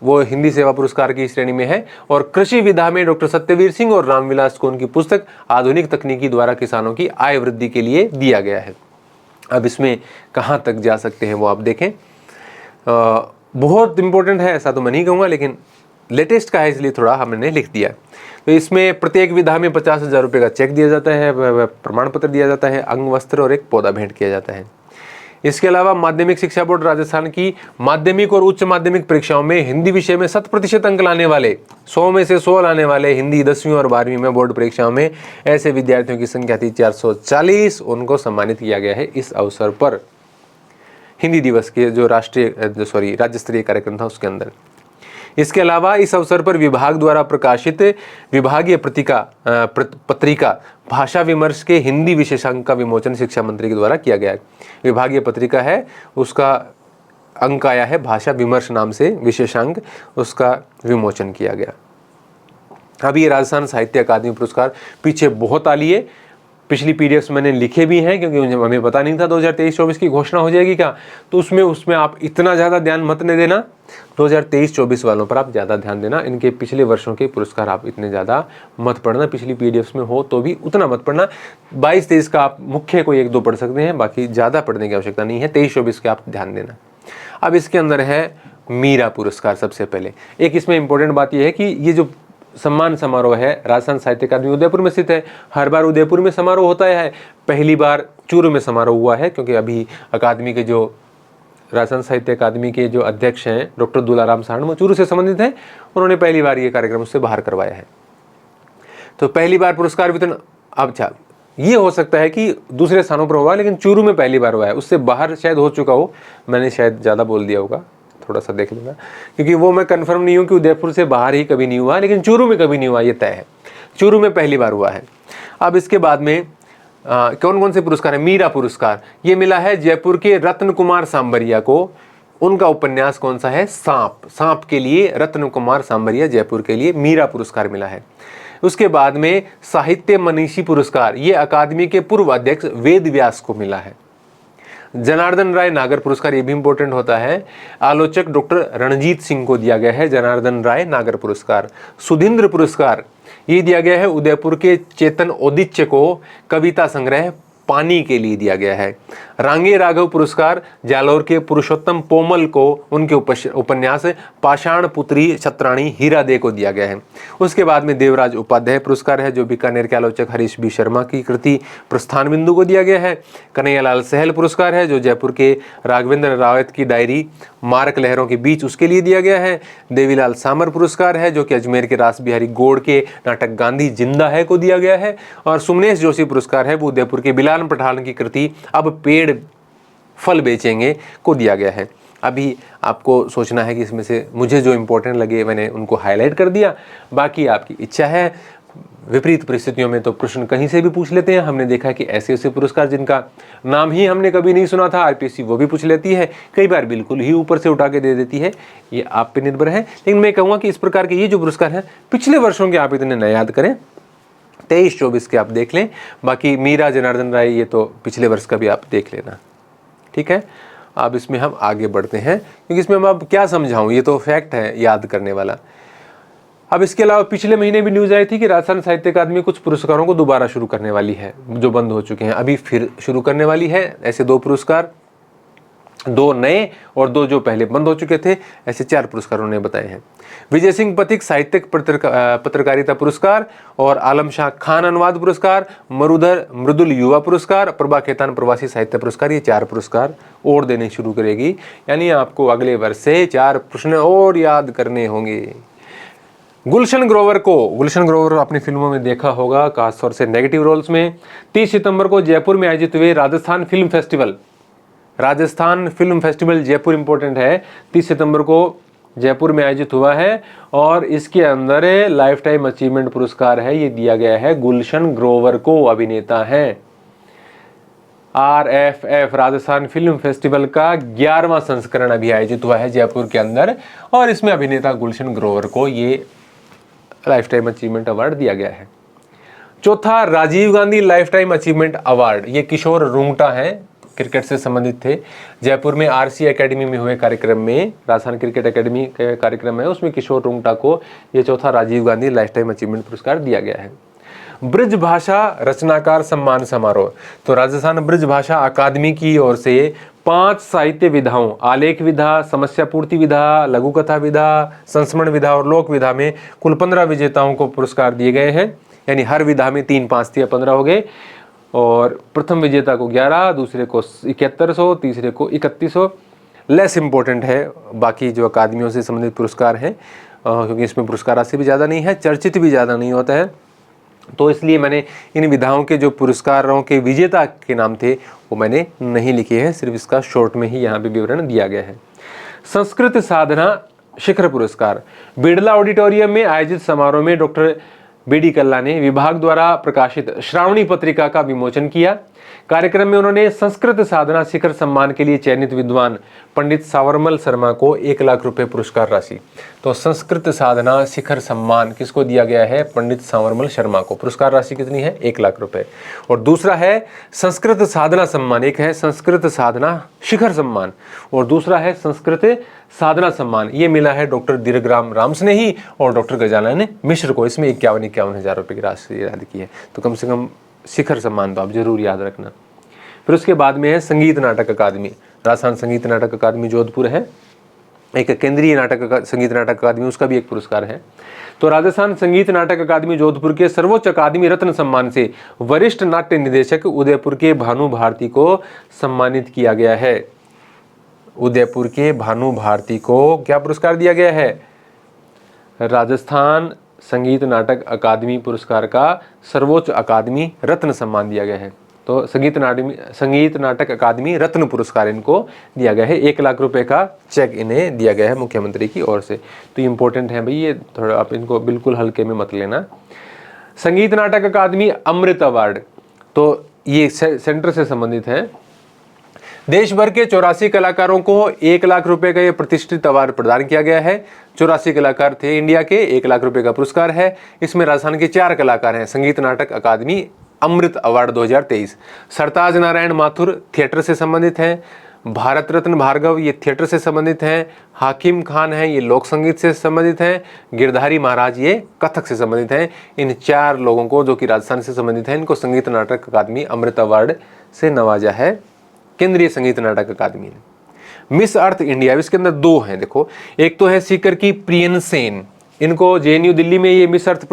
वो हिंदी सेवा पुरस्कार की श्रेणी में है। और कृषि विधा में डॉक्टर सत्यवीर सिंह और रामविलास को उनकी पुस्तक आधुनिक तकनीकी द्वारा किसानों की आय वृद्धि के लिए दिया गया है। अब इसमें कहाँ तक जा सकते हैं वो आप देखें, बहुत इंपॉर्टेंट है ऐसा तो मैं नहीं कहूँगा, लेकिन लेटेस्ट का है इसलिए थोड़ा हमने लिख दिया। तो इसमें प्रत्येक विधा में 50,000 रुपये का चेक दिया जाता है, प्रमाण पत्र दिया जाता है, अंग वस्त्र और एक पौधा भेंट किया जाता है। इसके अलावा माध्यमिक शिक्षा बोर्ड राजस्थान की माध्यमिक और उच्च माध्यमिक परीक्षाओं में हिंदी विषय में 100% अंक लाने वाले, 100 में से 100 लाने वाले हिंदी 10वीं और 12वीं में बोर्ड परीक्षाओं में ऐसे विद्यार्थियों की संख्या थी 440, उनको सम्मानित किया गया है इस अवसर पर। हिंदी दिवस के जो राज्य स्तरीय कार्यक्रम था उसके अंदर। इसके अलावा इस अवसर पर विभाग द्वारा प्रकाशित विभागीय पत्रिका भाषा विमर्श के हिंदी विशेषांक का विमोचन शिक्षा मंत्री के द्वारा किया गया है। विभागीय पत्रिका है, उसका अंक आया है भाषा विमर्श नाम से विशेषांक, उसका विमोचन किया गया। अभी राजस्थान साहित्य अकादमी पुरस्कार पीछे बहुत आ लिए, पिछली पीडीएफ्स मैंने लिखे भी हैं क्योंकि हमें पता नहीं था 2023-24 की घोषणा हो जाएगी क्या, तो उसमें आप इतना ज़्यादा ध्यान मत नहीं देना। 2023-24 वालों पर आप ज़्यादा ध्यान देना, इनके पिछले वर्षों के पुरस्कार आप इतने ज़्यादा मत पढ़ना, पिछली पीडीएफ्स में हो तो भी उतना मत पढ़ना। 22-23 का आप मुख्य कोई 1-2 पढ़ सकते हैं, बाकी ज़्यादा पढ़ने की आवश्यकता नहीं है। 23-24 के आप ध्यान देना। अब इसके अंदर है मीरा पुरस्कार। सबसे पहले एक इसमें इंपॉर्टेंट बात यह है कि ये जो सम्मान समारोह है राजस्थान साहित्य अकादमी उदयपुर में स्थित है। हर बार उदयपुर में समारोह होता है, पहली बार चूरू में समारोह हुआ है क्योंकि अभी अकादमी के जो राजस्थान साहित्य अकादमी के जो अध्यक्ष हैं डॉक्टर दुलाराम साहड़, वो चूरू से संबंधित हैं, उन्होंने पहली बार ये कार्यक्रम उससे बाहर करवाया है। तो पहली बार पुरस्कार वितरण, अच्छा ये हो सकता है कि दूसरे स्थानों पर हुआ, लेकिन चूरू में पहली बार हुआ है, उससे बाहर शायद हो चुका हो, मैंने शायद ज़्यादा बोल दिया होगा, थोड़ा सा देख लेना, क्योंकि वो मैं कंफर्म नहीं हूँ कि उदयपुर से बाहर ही कभी नहीं हुआ, लेकिन चूरू में कभी नहीं हुआ ये तय है। चूरू में पहली बार हुआ है। अब इसके बाद में कौन कौन से पुरस्कार है? मीरा पुरस्कार ये मिला है जयपुर के रत्न कुमार सांबरिया को। उनका उपन्यास कौन सा है? सांप। सांप के लिए रत्न कुमार सांबरिया जयपुर के लिए मीरा पुरस्कार मिला है। उसके बाद में साहित्य मनीषी पुरस्कार ये अकादमी के पूर्व अध्यक्ष वेद व्यास को मिला है। जनार्दन राय नागर पुरस्कार ये भी इंपॉर्टेंट होता है, आलोचक डॉक्टर रणजीत सिंह को दिया गया है जनार्दन राय नागर पुरस्कार। सुधींद्र पुरस्कार ये दिया गया है उदयपुर के चेतन औदिच्य को, कविता संग्रह पानी के लिए दिया गया है। रांगे राघव पुरस्कार जालोर के पुरुषोत्तम पोमल को उनके उपन्यास पाषाण पुत्री छत्राणी हीरा दे को दिया गया है। उसके बाद में देवराज उपाध्याय पुरस्कार है जो बीकानेर के आलोचक हरीश बी शर्मा की कृति प्रस्थान बिंदु को दिया गया है। कन्हैयालाल सहल पुरस्कार है जो जयपुर के राघवेंद्र रावत की डायरी मारक लहरों के बीच उसके लिए दिया गया है। देवीलाल सामर पुरस्कार है जो कि अजमेर के रास बिहारी गौड़ के नाटक गांधी जिंदा है को दिया गया है। और सुमनेश जोशी पुरस्कार है वो उदयपुर के बिलाल पठान की कृति अब पेड़ फल बेचेंगे को दिया गया है। अभी आपको सोचना है कि इसमें से मुझे जो इम्पोर्टेंट लगे मैंने उनको हाईलाइट कर दिया, बाकी आपकी इच्छा है। विपरीत परिस्थितियों में तो प्रश्न कहीं से भी पूछ लेते हैं। हमने देखा कि ऐसे ऐसे पुरस्कार जिनका नाम ही हमने कभी नहीं सुना था आरपीएससी वो भी पूछ लेती है, कई बार बिल्कुल ही ऊपर से उठा के दे देती है। ये आप पे निर्भर है, लेकिन मैं कहूँगा कि इस प्रकार के ये जो पुरस्कार हैं पिछले वर्षों के आप इतने न याद करें, 23-24 के आप देख लें। बाकी मीरा जनार्दन राय ये तो पिछले वर्ष का भी आप देख लेना, ठीक है। अब इसमें हम आगे बढ़ते हैं क्योंकि इसमें हम अब क्या समझाऊं, ये तो फैक्ट है याद करने वाला। अब इसके अलावा पिछले महीने भी न्यूज़ आई थी कि राजस्थान साहित्य अकादमी कुछ पुरस्कारों को दोबारा शुरू करने वाली है, जो बंद हो चुके हैं अभी फिर शुरू करने वाली है। ऐसे 2 पुरस्कार, 2 नए और 2 जो पहले बंद हो चुके थे, ऐसे 4 पुरस्कार उन्होंने बताए हैं। विजय सिंह पथिक साहित्यिक पत्रकारिता पुरस्कार और आलम शाह खान अनुवाद पुरस्कार, मरुधर मृदुल युवा पुरस्कार, प्रभा खेतान प्रवासी साहित्य पुरस्कार, ये 4 पुरस्कार और देने शुरू करेगी। यानी आपको अगले वर्ष से 4 प्रश्न और याद करने होंगे। गुलशन ग्रोवर आपने फिल्मों में देखा होगा, खासतौर से नेगेटिव रोल्स में। 30 सितंबर को जयपुर में आयोजित हुए Rajasthan film festival Jaipur important है, 30 सितंबर को जयपुर में आयोजित हुआ है और इसके अंदर लाइफ टाइम अचीवमेंट पुरस्कार है, ये दिया गया है गुलशन ग्रोवर को। अभिनेता हैं। RFF राजस्थान फिल्म फेस्टिवल का 11वां संस्करण अभी आयोजित हुआ है जयपुर के अंदर और इसमें अभिनेता गुलशन ग्रोवर को ये लाइफ टाइम अचीवमेंट अवार्ड दिया गया है। चौथा Rajiv Gandhi lifetime achievement award, ये किशोर रुंगटा हैं, क्रिकेट से संबंधित थे। जयपुर में RC एकेडमी में हुए कार्यक्रम में, राजस्थान क्रिकेट एकेडमी का कार्यक्रम है, उसमें किशोर रुंगटा को ये चौथा Rajiv Gandhi lifetime achievement पुरस्कार दिया गया है। ब्रज भाषा रचनाकार सम्मान समारोह, तो राजस्थान ब्रज भाषा अकादमी की ओर से 5 साहित्य विधाओं, आलेख विधा, समस्या पूर्ति विधा, लघु कथा विधा, संस्मरण विधा और लोक विधा में कुल 15 विजेताओं को पुरस्कार दिए गए हैं। यानी हर विधा में 3, 5, 15 हो गए और प्रथम विजेता को 11, दूसरे को 7100, तीसरे को 3100। लेस इंपॉर्टेंट है बाकी जो अकादमियों से संबंधित पुरस्कार हैं, क्योंकि इसमें पुरस्कार राशि भी ज़्यादा नहीं है, चर्चित भी ज़्यादा नहीं होता है, तो इसलिए मैंने इन विधाओं के जो पुरस्कारों के विजेता के नाम थे वो मैंने नहीं लिखे हैं, सिर्फ इसका शॉर्ट में ही यहाँ पे विवरण दिया गया है। संस्कृत साधना शिखर पुरस्कार। बिड़ला ऑडिटोरियम में आयोजित समारोह में डॉक्टर बीडी कल्ला ने विभाग द्वारा प्रकाशित श्रावणी पत्रिका का विमोचन किया। कार्यक्रम में उन्होंने संस्कृत साधना शिखर सम्मान के लिए चयनित विद्वान पंडित सावरमल शर्मा को 1 लाख रुपए पुरस्कार राशि। तो संस्कृत साधना शिखर सम्मान किसको दिया गया है? पंडित सावरमल शर्मा को। पुरस्कार राशि कितनी है? 1 लाख रुपए। और दूसरा है संस्कृत साधना सम्मान, एक है संस्कृत साधना शिखर सम्मान और दूसरा है संस्कृत साधना सम्मान। ये मिला है डॉक्टर दीर्घराम रामस्नेही और डॉक्टर गजानन मिश्र को। इसमें 51 हज़ार रुपए की राशि याद की है। तो कम से कम शिखर सम्मान तो आप जरूर याद रखना। फिर उसके बाद में है संगीत नाटक अकादमी। राजस्थान संगीत नाटक अकादमी जोधपुर है, एक केंद्रीय संगीत नाटक अकादमी, उसका भी एक पुरस्कार है। तो राजस्थान संगीत नाटक अकादमी जोधपुर के सर्वोच्च अकादमी रत्न सम्मान से वरिष्ठ नाट्य निदेशक उदयपुर के भानु भारती को सम्मानित किया गया है। उदयपुर के भानु भारती को क्या पुरस्कार दिया गया है? राजस्थान संगीत नाटक अकादमी पुरस्कार का सर्वोच्च अकादमी रत्न सम्मान दिया गया है। तो संगीत नाटक अकादमी रत्न पुरस्कार इनको दिया गया है। 1 लाख रुपए का चेक इन्हें दिया गया है मुख्यमंत्री की ओर से। तो इंपॉर्टेंट है भाई, ये थोड़ा आप इनको बिल्कुल हल्के में मत लेना। संगीत नाटक अकादमी अमृत अवार्ड, तो ये सेंटर से संबंधित है। देश भर के 84 कलाकारों को 1 लाख रुपए का ये प्रतिष्ठित अवार्ड प्रदान किया गया है। 84 कलाकार थे इंडिया के, 1 लाख रुपए का पुरस्कार है। इसमें राजस्थान के 4 कलाकार हैं। संगीत नाटक अकादमी अमृत अवार्ड 2023। सरताज नारायण माथुर थिएटर से संबंधित हैं। भारत रत्न भार्गव ये थिएटर से संबंधित हैं। हाकिम खान है ये लोक संगीत से संबंधित हैं। गिरधारी महाराज ये कथक से संबंधित हैं। इन 4 लोगों को जो कि राजस्थान से संबंधित हैं, इनको संगीत नाटक अकादमी अमृत अवार्ड से नवाजा है केंद्रीय संगीत नाटक अकादमी ने। मिस अर्थ इंडिया, इसके अंदर 2 हैं। देखो, एक तो है सीकर की प्रियन सेन, इनको जेएनयू दिल्ली में ये मिस अर्थ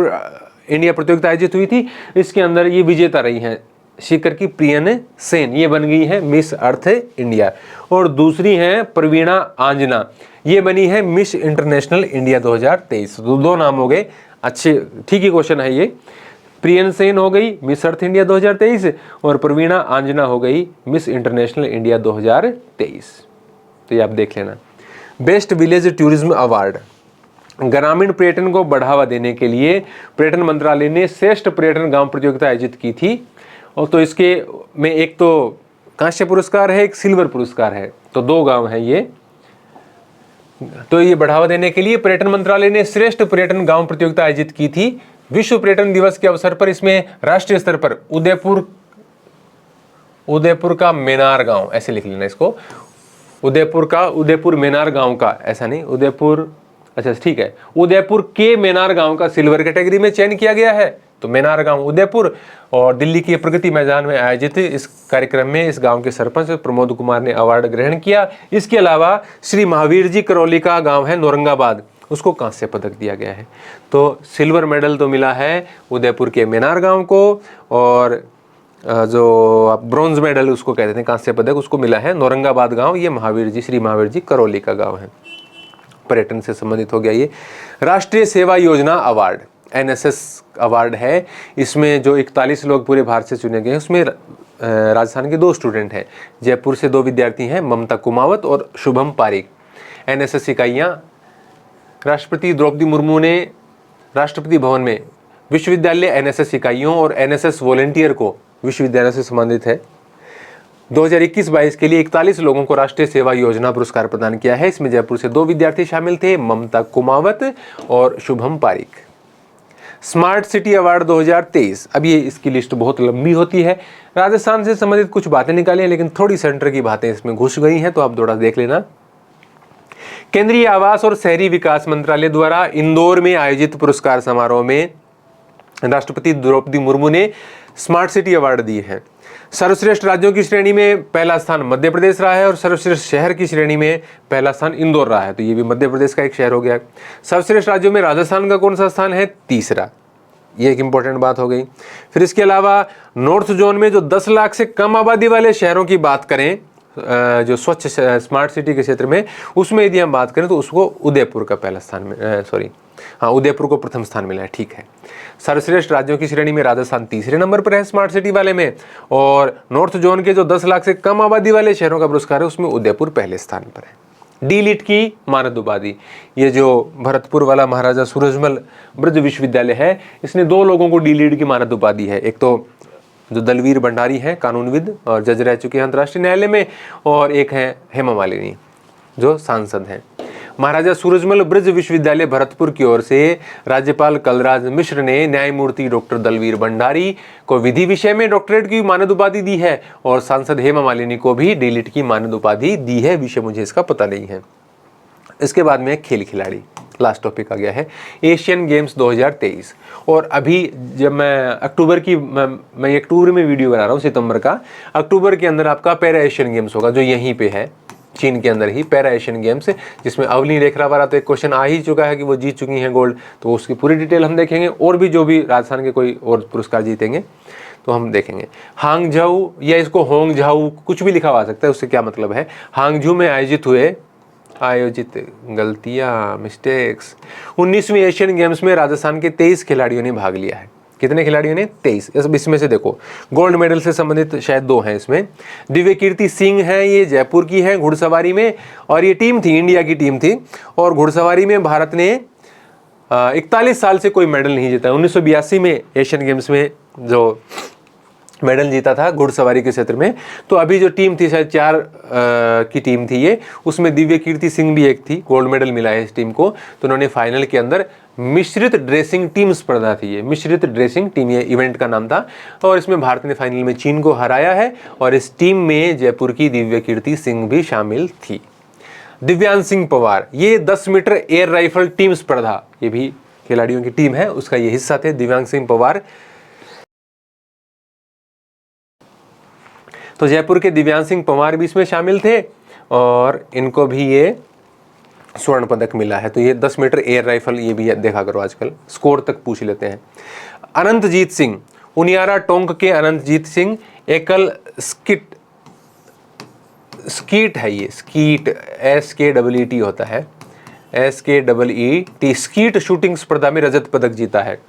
इंडिया प्रतियोगिता आयोजित हुई थी, इसके अंदर ये विजेता रही हैं। सीकर की प्रियन सेन ये बन गई है मिस अर्थ इंडिया। और दूसरी है प्रवीणा आंजना, ये बनी है मिस इंटरनेशनल इंडिया 2023। तो 2 नाम हो गए, अच्छे ठीक ही क्वेश्चन है ये। प्रियन सेन हो गई मिस अर्थ इंडिया 2023 और प्रवीणा आंजना हो गई मिस इंटरनेशनल इंडिया 2023। तो ये आप देख लेना। बेस्ट विलेज टूरिज्म अवार्ड, ग्रामीण पर्यटन को बढ़ावा देने के लिए पर्यटन मंत्रालय ने श्रेष्ठ पर्यटन गांव प्रतियोगिता आयोजित की थी। और तो इसके में एक तो कांस्य पुरस्कार है, एक सिल्वर पुरस्कार है। तो 2 गांव हैं ये। तो ये बढ़ावा देने के लिए पर्यटन मंत्रालय ने श्रेष्ठ पर्यटन गांव प्रतियोगिता आयोजित की थी। विश्व पर्यटन दिवस के अवसर पर इसमें राष्ट्रीय स्तर पर उदयपुर का मेनार गांव, ऐसे लिख लेना इसको, उदयपुर मेनार गांव का, ऐसा नहीं उदयपुर, अच्छा ठीक है, उदयपुर के मेनार गांव का सिल्वर कैटेगरी में चयन किया गया है। तो मेनार गांव उदयपुर। और दिल्ली के प्रगति मैदान में आयोजित इस कार्यक्रम में इस गांव के सरपंच प्रमोद कुमार ने अवार्ड ग्रहण किया। इसके अलावा श्री महावीर जी करौली का गांव है औरंगाबाद, उसको कांस्य पदक दिया गया है। तो सिल्वर मेडल तो मिला है उदयपुर के मेनार गांव को, और जो आप ब्रॉन्ज मेडल उसको कहते हैं कांस्य पदक, उसको मिला है औरंगाबाद गांव। ये श्री महावीर जी करौली का गांव है। पर्यटन से संबंधित हो गया ये। राष्ट्रीय सेवा योजना अवार्ड NSS अवार्ड है। इसमें जो 41 लोग पूरे भारत से चुने गए हैं, उसमें राजस्थान के 2 स्टूडेंट हैं। जयपुर से 2 विद्यार्थी हैं, ममता कुमावत और शुभम पारिक। NSS इकाइयाँ राष्ट्रपति द्रौपदी मुर्मू ने राष्ट्रपति भवन में विश्वविद्यालय NSS इकाइयों और NSS वॉलेंटियर को विश्वविद्यालय से संबंधित है 2021-22 के लिए 41 लोगों को राष्ट्रीय सेवा योजना पुरस्कार प्रदान किया है। इसमें जयपुर से 2 विद्यार्थी शामिल थे, ममता कुमावत और Shubham Pareek. Smart city award 2023, अब ये इसकी लिस्ट बहुत लंबी होती है। राजस्थान से संबंधित कुछ बातें निकाली हैं, लेकिन थोड़ी सेंटर की बातें इसमें घुस गई हैं, तो आप थोड़ा देख लेना। केंद्रीय आवास और शहरी विकास मंत्रालय द्वारा इंदौर में आयोजित पुरस्कार समारोह में राष्ट्रपति द्रौपदी मुर्मू ने स्मार्ट सिटी अवार्ड दिए हैं। सर्वश्रेष्ठ राज्यों की श्रेणी में पहला स्थान मध्य प्रदेश रहा है और सर्वश्रेष्ठ शहर की श्रेणी में पहला स्थान इंदौर रहा है। तो ये भी मध्य प्रदेश का एक शहर हो गया। सर्वश्रेष्ठ राज्यों में राजस्थान का कौन सा स्थान है? 3रा। ये एक इंपॉर्टेंट बात हो गई। फिर इसके अलावा नॉर्थ जोन में जो 10 लाख से कम आबादी वाले शहरों की बात करें, जो स्वच्छ स्मार्ट सिटी के क्षेत्र में, उसमें यदि हम बात करें तो उसको उदयपुर का पहला स्थान में उदयपुर को प्रथम स्थान मिला है। ठीक है। सर्वश्रेष्ठ राज्यों की श्रेणी में राजस्थान 3रे नंबर पर है स्मार्ट सिटी वाले में, और नॉर्थ जोन के जो 10 लाख से कम आबादी वाले शहरों का पुरस्कार है उसमें उदयपुर पहले स्थान पर है। डी लिट की मानद उपाधि। ये जो भरतपुर वाला महाराजा सूरजमल ब्रज विश्वविद्यालय है, इसने 2 लोगों को डी लिट की मानद उपाधि है। एक तो जो दलवीर भंडारी हैं, कानूनविद और जज रह चुके हैं अंतर्राष्ट्रीय न्यायालय में, और एक है हेमा मालिनी जो सांसद हैं। महाराजा सूरजमल ब्रज विश्वविद्यालय भरतपुर की ओर से राज्यपाल कलराज मिश्र ने न्यायमूर्ति डॉक्टर दलवीर भंडारी को विधि विषय में डॉक्टरेट की मानद उपाधि दी है और सांसद हेमा मालिनी को भी डी लिट की मानद उपाधि दी है। विषय मुझे इसका पता नहीं है। इसके बाद में खेल खिलाड़ी, लास्ट टॉपिक आ गया है एशियन गेम्स 2023। और अभी जब मैं अक्टूबर में वीडियो बना रहा हूँ, सितंबर का, अक्टूबर के अंदर आपका पैरा एशियन गेम्स होगा जो यहीं पे है, चीन के अंदर ही पैरा एशियन गेम्स, जिसमें अवनी लेखरावाला तो एक क्वेश्चन आ ही चुका है कि वो जीत चुकी हैं गोल्ड, तो उसकी पूरी डिटेल हम देखेंगे। और भी जो भी राजस्थान के कोई और पुरस्कार जीतेंगे तो हम देखेंगे। हांगझाऊ या इसको होंगझाऊ कुछ भी लिखा हुआ सकता है, उससे क्या मतलब है। हांगझू में आयोजित गलतियां, मिस्टेक्स। 19वीं एशियन गेम्स में राजस्थान के 23 खिलाड़ियों ने भाग लिया है। कितने खिलाड़ियों ने? 23। इसमें से देखो गोल्ड मेडल से संबंधित शायद 2 हैं इसमें। दिव्य कीर्ति सिंह है, ये जयपुर की है घुड़सवारी में, और ये टीम थी, इंडिया की टीम थी। और घुड़सवारी में भारत ने 41 साल से कोई मेडल नहीं जीता। 1982 में एशियन गेम्स में जो मेडल जीता था घुड़सवारी के क्षेत्र में। तो अभी जो टीम थी शायद 4 की टीम थी ये, उसमें दिव्य कीर्ति सिंह भी एक थी, गोल्ड मेडल मिला है इस टीम को। तो उन्होंने फाइनल के अंदर मिश्रित ड्रेसिंग टीम स्पर्धा थी, ये मिश्रित ड्रेसिंग टीम ये इवेंट का नाम था, और इसमें भारत ने फाइनल में चीन को हराया है। और इस टीम में जयपुर की दिव्य कीर्ति सिंह भी शामिल थी। दिव्यांश सिंह पवार, ये 10 मीटर एयर राइफल टीम स्पर्धा, ये भी खिलाड़ियों की टीम है, उसका ये हिस्सा थे दिव्यांश सिंह पवार। तो जयपुर के दिव्यांश सिंह पवार भी इसमें शामिल थे और इनको भी ये स्वर्ण पदक मिला है। तो ये 10 मीटर एयर राइफल ये भी देखा करो, आजकल स्कोर तक पूछ लेते हैं। अनंतजीत सिंह, उनियारा टोंक के अनंतजीत सिंह एकल स्कीट है, ये स्कीट SKEET होता है, SKEET स्कीट शूटिंग स्पर्धा में रजत पदक जीता है।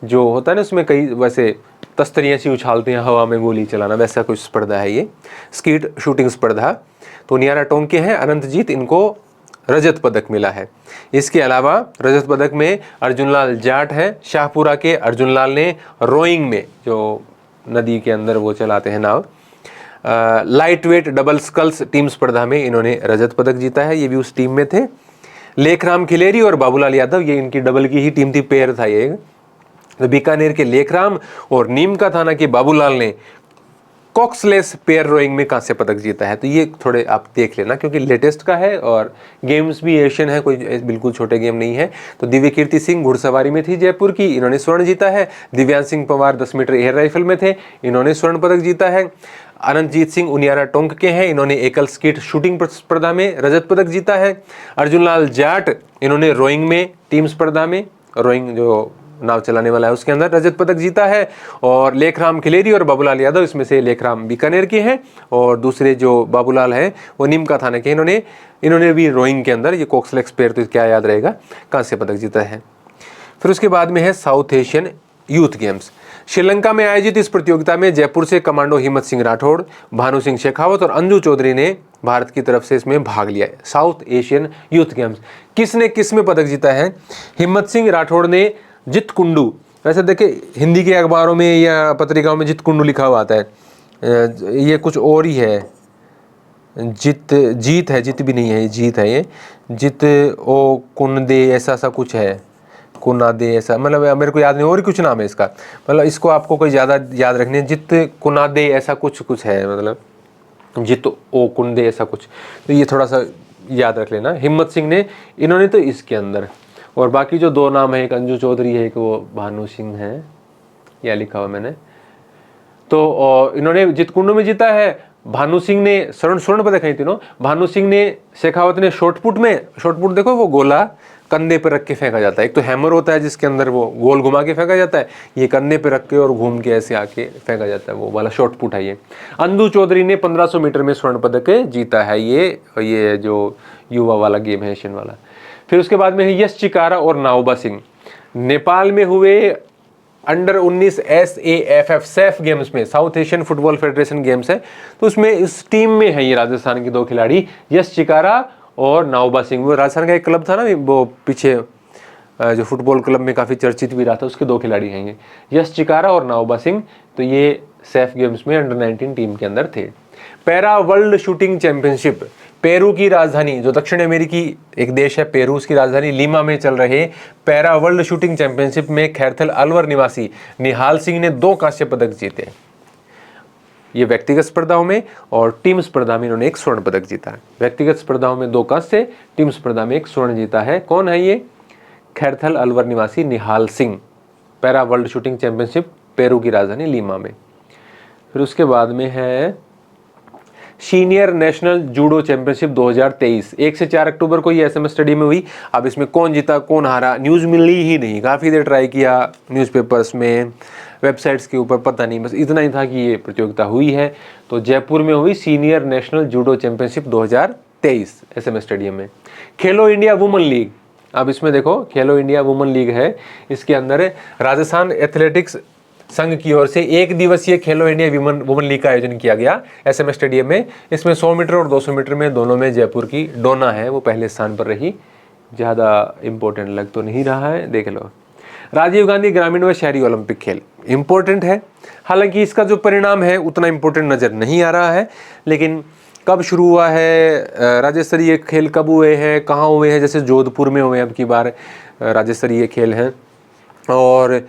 जो होता है ना उसमें कई वैसे तस्तरियाँ सी उछालते हैं हवा में गोली चलाना, वैसा कुछ स्पर्धा है ये स्कीट शूटिंग स्पर्धा। तो नियारा टोंक के हैं अनंतजीत, इनको रजत पदक मिला है। इसके अलावा रजत पदक में अर्जुनलाल जाट है, शाहपुरा के अर्जुनलाल ने रोइंग में, जो नदी के अंदर वो चलाते हैं नाव, light weight double sculls team स्पर्धा में इन्होंने रजत पदक जीता है, ये भी उस टीम में थे। लेखराम खिलेरी और बाबूलाल यादव, ये इनकी डबल की ही टीम थी, पेयर था ये। तो बीकानेर के लेखराम और नीम का थाना के बाबूलाल ने कॉक्सलेस पेयर रोइंग में कांस्य पदक जीता है। तो ये थोड़े आप देख लेना क्योंकि लेटेस्ट का है और गेम्स भी एशियन है, कोई बिल्कुल छोटे गेम नहीं है। तो दिव्य कीर्ति सिंह घुड़सवारी में थी जयपुर की, इन्होंने स्वर्ण जीता है। Divyansh Singh Pawar 10 metre air rifle में थे, इन्होंने स्वर्ण पदक जीता है। अनंतजीत सिंह उनियारा टोंक के हैं, इन्होंने एकल स्कीट शूटिंग स्पर्धा में रजत पदक जीता है। अर्जुनलाल जाट, इन्होंने रोइंग में टीम स्पर्धा में, रोइंग जो नाव चलाने वाला है उसके अंदर रजत पदक जीता है। और लेखराम खिलेरी और बाबूलाल यादव, इसमें से लेखराम बीकानेर के हैं और दूसरे जो बाबूलाल हैं वो नीम का थाना के, इन्होंने भी रोइंग के अंदर, ये कॉक्सलेस पेयर तो क्या याद रहेगा, कांस्य पदक जीता है। फिर उसके बाद में है south Asian youth games. Sri Lanka में आयोजित इस प्रतियोगिता में जयपुर से कमांडो हिम्मत सिंह राठौड़, भानु सिंह शेखावत और अंजू चौधरी ने भारत की तरफ से इसमें भाग लिया है। साउथ एशियन यूथ गेम्स किसने किसमें पदक जीता है? हिम्मत सिंह राठौड़ ने जित कुंडू, वैसे देखिए हिंदी के अखबारों में या पत्रिकाओं में जित कुंडू लिखा हुआ आता है, ये कुछ और ही है, जीत है, जित भी नहीं है, जीत है, ये जित ओ कुंदे ऐसा सा कुछ है, कुनादे ऐसा, मतलब मेरे को याद नहीं, और कुछ नाम है इसका, मतलब इसको आपको कोई ज़्यादा याद रखनी है, जित कुनादे ऐसा कुछ है, मतलब जित ओ कुंदे ऐसा कुछ, तो ये थोड़ा सा याद रख लेना। हिम्मत सिंह ने, इन्होंने तो इसके अंदर, और बाकी जो 2 नाम है, एक अंजू चौधरी है, एक वो भानु सिंह है, या लिखा हुआ मैंने, तो इन्होंने जित कुंडू में जीता है। भानु सिंह ने स्वर्ण पदक है तीनों, भानु सिंह ने, शेखावत ने शॉर्टपुट में, शॉर्टपुट देखो वो गोला कंधे पे रख के फेंका जाता है, एक तो हैमर होता है जिसके अंदर वो गोल घुमा के फेंका जाता है, ये कंधे पे रख के और घूम के ऐसे आके फेंका जाता है, वो वाला शॉर्टपुट है ये। अंजू चौधरी ने 1500 मीटर में स्वर्ण पदक जीता है, ये जो युवा वाला गेम है एशियन वाला। फिर उसके बाद में है यश चिकारा और नाओबा सिंह, नेपाल में हुए अंडर 19 SAFF सैफ गेम्स में, south Asian football federation games है, तो उसमें इस टीम में है ये राजस्थान के 2 खिलाड़ी, यश चिकारा और नाओबा सिंह, वो राजस्थान का एक क्लब था ना वो पीछे जो फुटबॉल क्लब में काफ़ी चर्चित भी रहा था, उसके 2 खिलाड़ी हैं ये, यश चिकारा और नाओबा सिंह। तो ये सैफ गेम्स में अंडर 19 टीम के अंदर थे। Para world shooting championship, Peru की राजधानी, जो दक्षिण अमेरिकी एक देश है पेरू, उसकी राजधानी लीमा में चल रहे पैरा वर्ल्ड शूटिंग चैंपियनशिप में खैरथल अलवर निवासी निहाल सिंह ने 2 कांस्य पदक जीते। ये व्यक्तिगत स्पर्धाओं में, और टीम स्पर्धा में इन्होंने 1 स्वर्ण पदक जीता है। व्यक्तिगत स्पर्धाओं में 2 कांस्य, टीम स्पर्धा में 1 स्वर्ण जीता है। कौन है ये? खैरथल अलवर निवासी Nihal Singh. Para world shooting championship Peru की राजधानी लीमा में। फिर उसके बाद में है सीनियर नेशनल जूडो चैंपियनशिप 2023, 1 से 4 अक्टूबर को ये एसएमएस स्टेडियम में हुई। अब इसमें कौन जीता कौन हारा न्यूज़ मिली ही नहीं, काफ़ी देर ट्राई किया न्यूज़पेपर्स में, वेबसाइट्स के ऊपर, पता नहीं, बस इतना ही था कि ये प्रतियोगिता हुई है। तो जयपुर में हुई senior national judo championship 2023 SMS stadium में। खेलो इंडिया वुमेन लीग, अब इसमें देखो खेलो इंडिया वुमेन लीग है, इसके अंदर राजस्थान एथलेटिक्स संघ की ओर से 1 दिवसीय खेलो इंडिया वुमेन लीग का आयोजन किया गया एसएमएस स्टेडियम में। इसमें 100 मीटर और 200 मीटर में दोनों में जयपुर की डोना है वो पहले स्थान पर रही। ज़्यादा इम्पोर्टेंट लग तो नहीं रहा है, देख लो। राजीव गांधी ग्रामीण व शहरी ओलंपिक खेल इम्पोर्टेंट है, हालांकि इसका जो परिणाम है उतना इम्पोर्टेंट नज़र नहीं आ रहा है, लेकिन कब शुरू हुआ है, राज्य स्तरीय खेल कब हुए हैं, कहाँ हुए हैं, जैसे जोधपुर में हुए अब की बार राज्य स्तरीय खेल हैं। और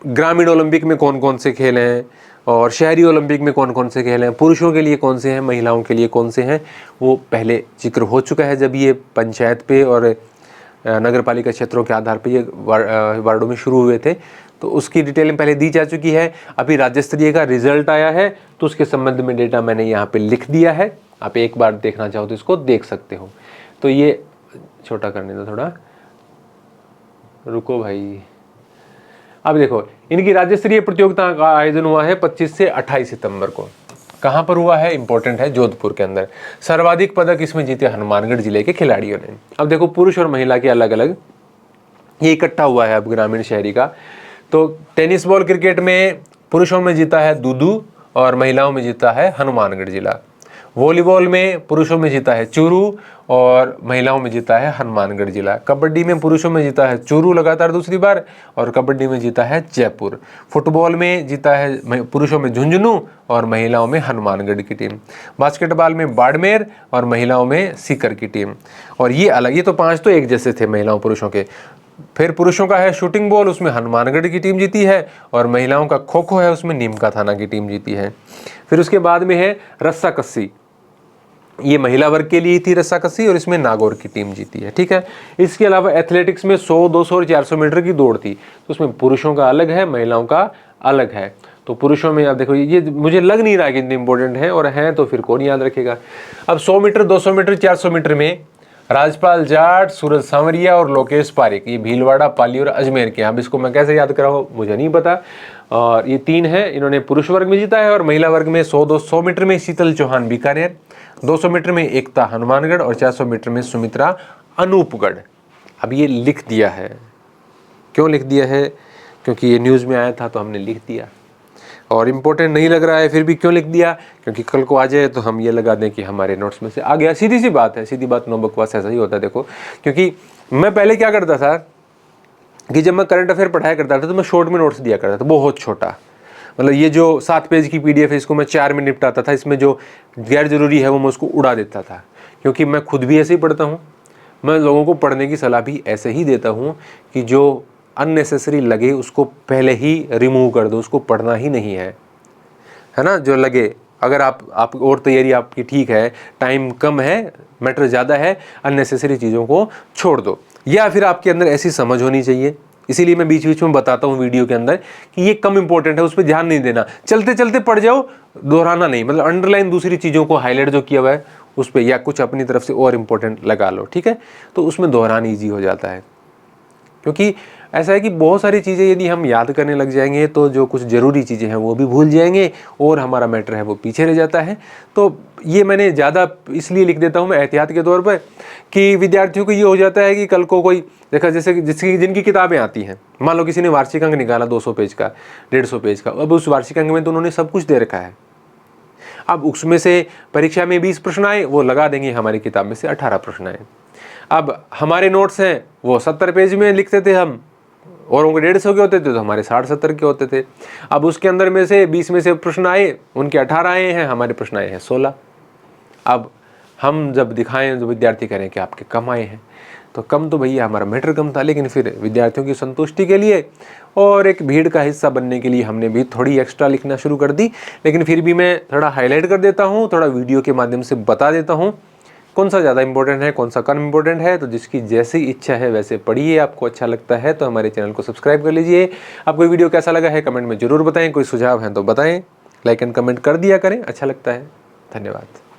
ग्रामीण ओलंपिक में कौन कौन से खेल हैं, और शहरी ओलंपिक में कौन कौन से खेल हैं, पुरुषों के लिए कौन से हैं, महिलाओं के लिए कौन से हैं, वो पहले जिक्र हो चुका है जब ये पंचायत पे और नगर पालिका क्षेत्रों के आधार पे ये वार्डों में शुरू हुए थे, तो उसकी डिटेलिंग पहले दी जा चुकी है। अभी राज्य स्तरीय का रिजल्ट आया है तो उसके संबंध में डेटा मैंने यहाँ पे लिख दिया है, आप एक बार देखना चाहो तो इसको देख सकते हो। तो ये छोटा करने दो थोड़ा, रुको भाई। अब देखो इनकी राज्य स्तरीय प्रतियोगिता का आयोजन हुआ है 25 से 28 सितंबर को। कहाँ पर हुआ है, इंपॉर्टेंट है, जोधपुर के अंदर। सर्वाधिक पदक इसमें जीते हनुमानगढ़ जिले के खिलाड़ियों ने। अब देखो पुरुष और महिला के अलग अलग ये इकट्ठा हुआ है अब ग्रामीण शहरी का। तो टेनिस बॉल क्रिकेट में पुरुषों में जीता है दूदू और महिलाओं में जीता है हनुमानगढ़ जिला। वॉलीबॉल में पुरुषों में जीता है चूरू और महिलाओं में जीता है हनुमानगढ़ जिला। कबड्डी में पुरुषों में जीता है चूरू लगातार दूसरी बार, और कबड्डी में जीता है जयपुर। फुटबॉल में जीता है पुरुषों में झुंझुनू और महिलाओं में हनुमानगढ़ की टीम। बास्केटबॉल में बाड़मेर और महिलाओं में सीकर की टीम। और ये अलग, ये तो 5 तो एक जैसे थे महिलाओं पुरुषों के। फिर पुरुषों का है शूटिंग बॉल, उसमें हनुमानगढ़ की टीम जीती है, और महिलाओं का खो खो है उसमें नीमका थाना की टीम जीती है। फिर उसके बाद में है रस्सा कस्सी, ये महिला वर्ग के लिए थी रस्सा कस्सी, और इसमें नागौर की टीम जीती है, ठीक है। इसके अलावा एथलेटिक्स में 100, 200 और 400 मीटर की दौड़ थी, तो उसमें पुरुषों का अलग है, महिलाओं का अलग है। तो पुरुषों में आप देखो ये मुझे लग नहीं रहा कि इतने इंपॉर्टेंट है, और हैं तो फिर कौन याद रखेगा। अब 100 मीटर, 200 मीटर, 400 मीटर में राजपाल जाट, सूरज सांवरिया और लोकेश पारिक, ये भीलवाड़ा, पाली और अजमेर के। अब इसको मैं कैसे याद कराऊँ मुझे नहीं पता। और ये 3 हैं, इन्होंने पुरुष वर्ग में जीता है, और महिला वर्ग में 100, 200 मीटर में शीतल चौहान बीकानेर, 200 मीटर में एकता हनुमानगढ़, और 400 मीटर में सुमित्रा अनूपगढ़। अब ये लिख दिया है, क्यों लिख दिया है, क्योंकि ये न्यूज़ में आया था तो हमने लिख दिया, और इम्पोर्टेंट नहीं लग रहा है फिर भी क्यों लिख दिया, क्योंकि कल को आ जाए तो हम ये लगा दें कि हमारे नोट्स में से आ गया। सीधी सी बात है, सीधी बात, नो बकवास, ऐसा ही होता है। देखो क्योंकि मैं पहले क्या करता था कि जब मैं करंट अफेयर पढ़ाया करता था तो मैं शॉर्ट में नोट्स दिया करता था, बहुत छोटा, मतलब ये जो 7 पेज की PDF है इसको मैं 4 में निपटाता था, इसमें जो गैर जरूरी है वो मैं उसको उड़ा देता था, क्योंकि मैं खुद भी ऐसे ही पढ़ता हूँ। मैं लोगों को पढ़ने की सलाह भी ऐसे ही देता हूँ कि जो अननेसेसरी लगे उसको पहले ही रिमूव कर दो, उसको पढ़ना ही नहीं है ना। जो लगे, अगर आप और तैयारी आपकी ठीक है, टाइम कम है, मैटर ज़्यादा है, अननेसेसरी चीज़ों को छोड़ दो, या फिर आपके अंदर ऐसी समझ होनी चाहिए। इसीलिए मैं बीच बीच में बताता हूँ वीडियो के अंदर कि ये कम इंपॉर्टेंट है, उस पर ध्यान नहीं देना, चलते चलते पढ़ जाओ, दोहराना नहीं, मतलब अंडरलाइन दूसरी चीज़ों को हाईलाइट जो किया हुआ है उस पर, या कुछ अपनी तरफ से और इम्पोर्टेंट लगा लो, ठीक है। तो उसमें दोहराना ईजी हो जाता है, क्योंकि ऐसा है कि बहुत सारी चीज़ें यदि हम याद करने लग जाएंगे तो जो कुछ ज़रूरी चीज़ें हैं वो भी भूल जाएंगे, और हमारा मैटर है वो पीछे रह जाता है। तो ये मैंने ज़्यादा इसलिए लिख देता हूँ मैं एहतियात के तौर पर, कि विद्यार्थियों को ये हो जाता है कि कल को कोई देखा, जैसे जिनकी किताबें आती हैं, मान लो किसी ने वार्षिक अंक निकाला 200 पेज का, 150 पेज का, अब उस वार्षिक अंक में तो उन्होंने सब कुछ दे रखा है, अब उसमें से परीक्षा में 20 प्रश्न आए, वो लगा देंगे हमारी किताब में से 18 प्रश्न आए। अब हमारे नोट्स हैं वो 70 पेज में लिखते थे हम, और उनके 150 के होते थे, तो हमारे 60-70 के होते थे। अब उसके अंदर में से 20 में से प्रश्न आए, उनके 18 आए हैं, हमारे प्रश्न आए हैं 16। अब हम जब दिखाएं, जो विद्यार्थी करें कि आपके कम आए हैं, तो कम तो भैया हमारा मैटर कम था, लेकिन फिर विद्यार्थियों की संतुष्टि के लिए और एक भीड़ का हिस्सा बनने के लिए हमने भी थोड़ी एक्स्ट्रा लिखना शुरू कर दी। लेकिन फिर भी मैं थोड़ा हाईलाइट कर देता हूँ, थोड़ा वीडियो के माध्यम से बता देता हूँ कौन सा ज़्यादा इंपॉर्टेंट है, कौन सा कम इंपॉर्टेंट है। तो जिसकी जैसी इच्छा है वैसे पढ़िए। आपको अच्छा लगता है तो हमारे चैनल को सब्सक्राइब कर लीजिए। आपको वीडियो कैसा लगा है कमेंट में ज़रूर बताएं, कोई सुझाव हैं तो बताएं, लाइक एंड कमेंट कर दिया करें, अच्छा लगता है। धन्यवाद।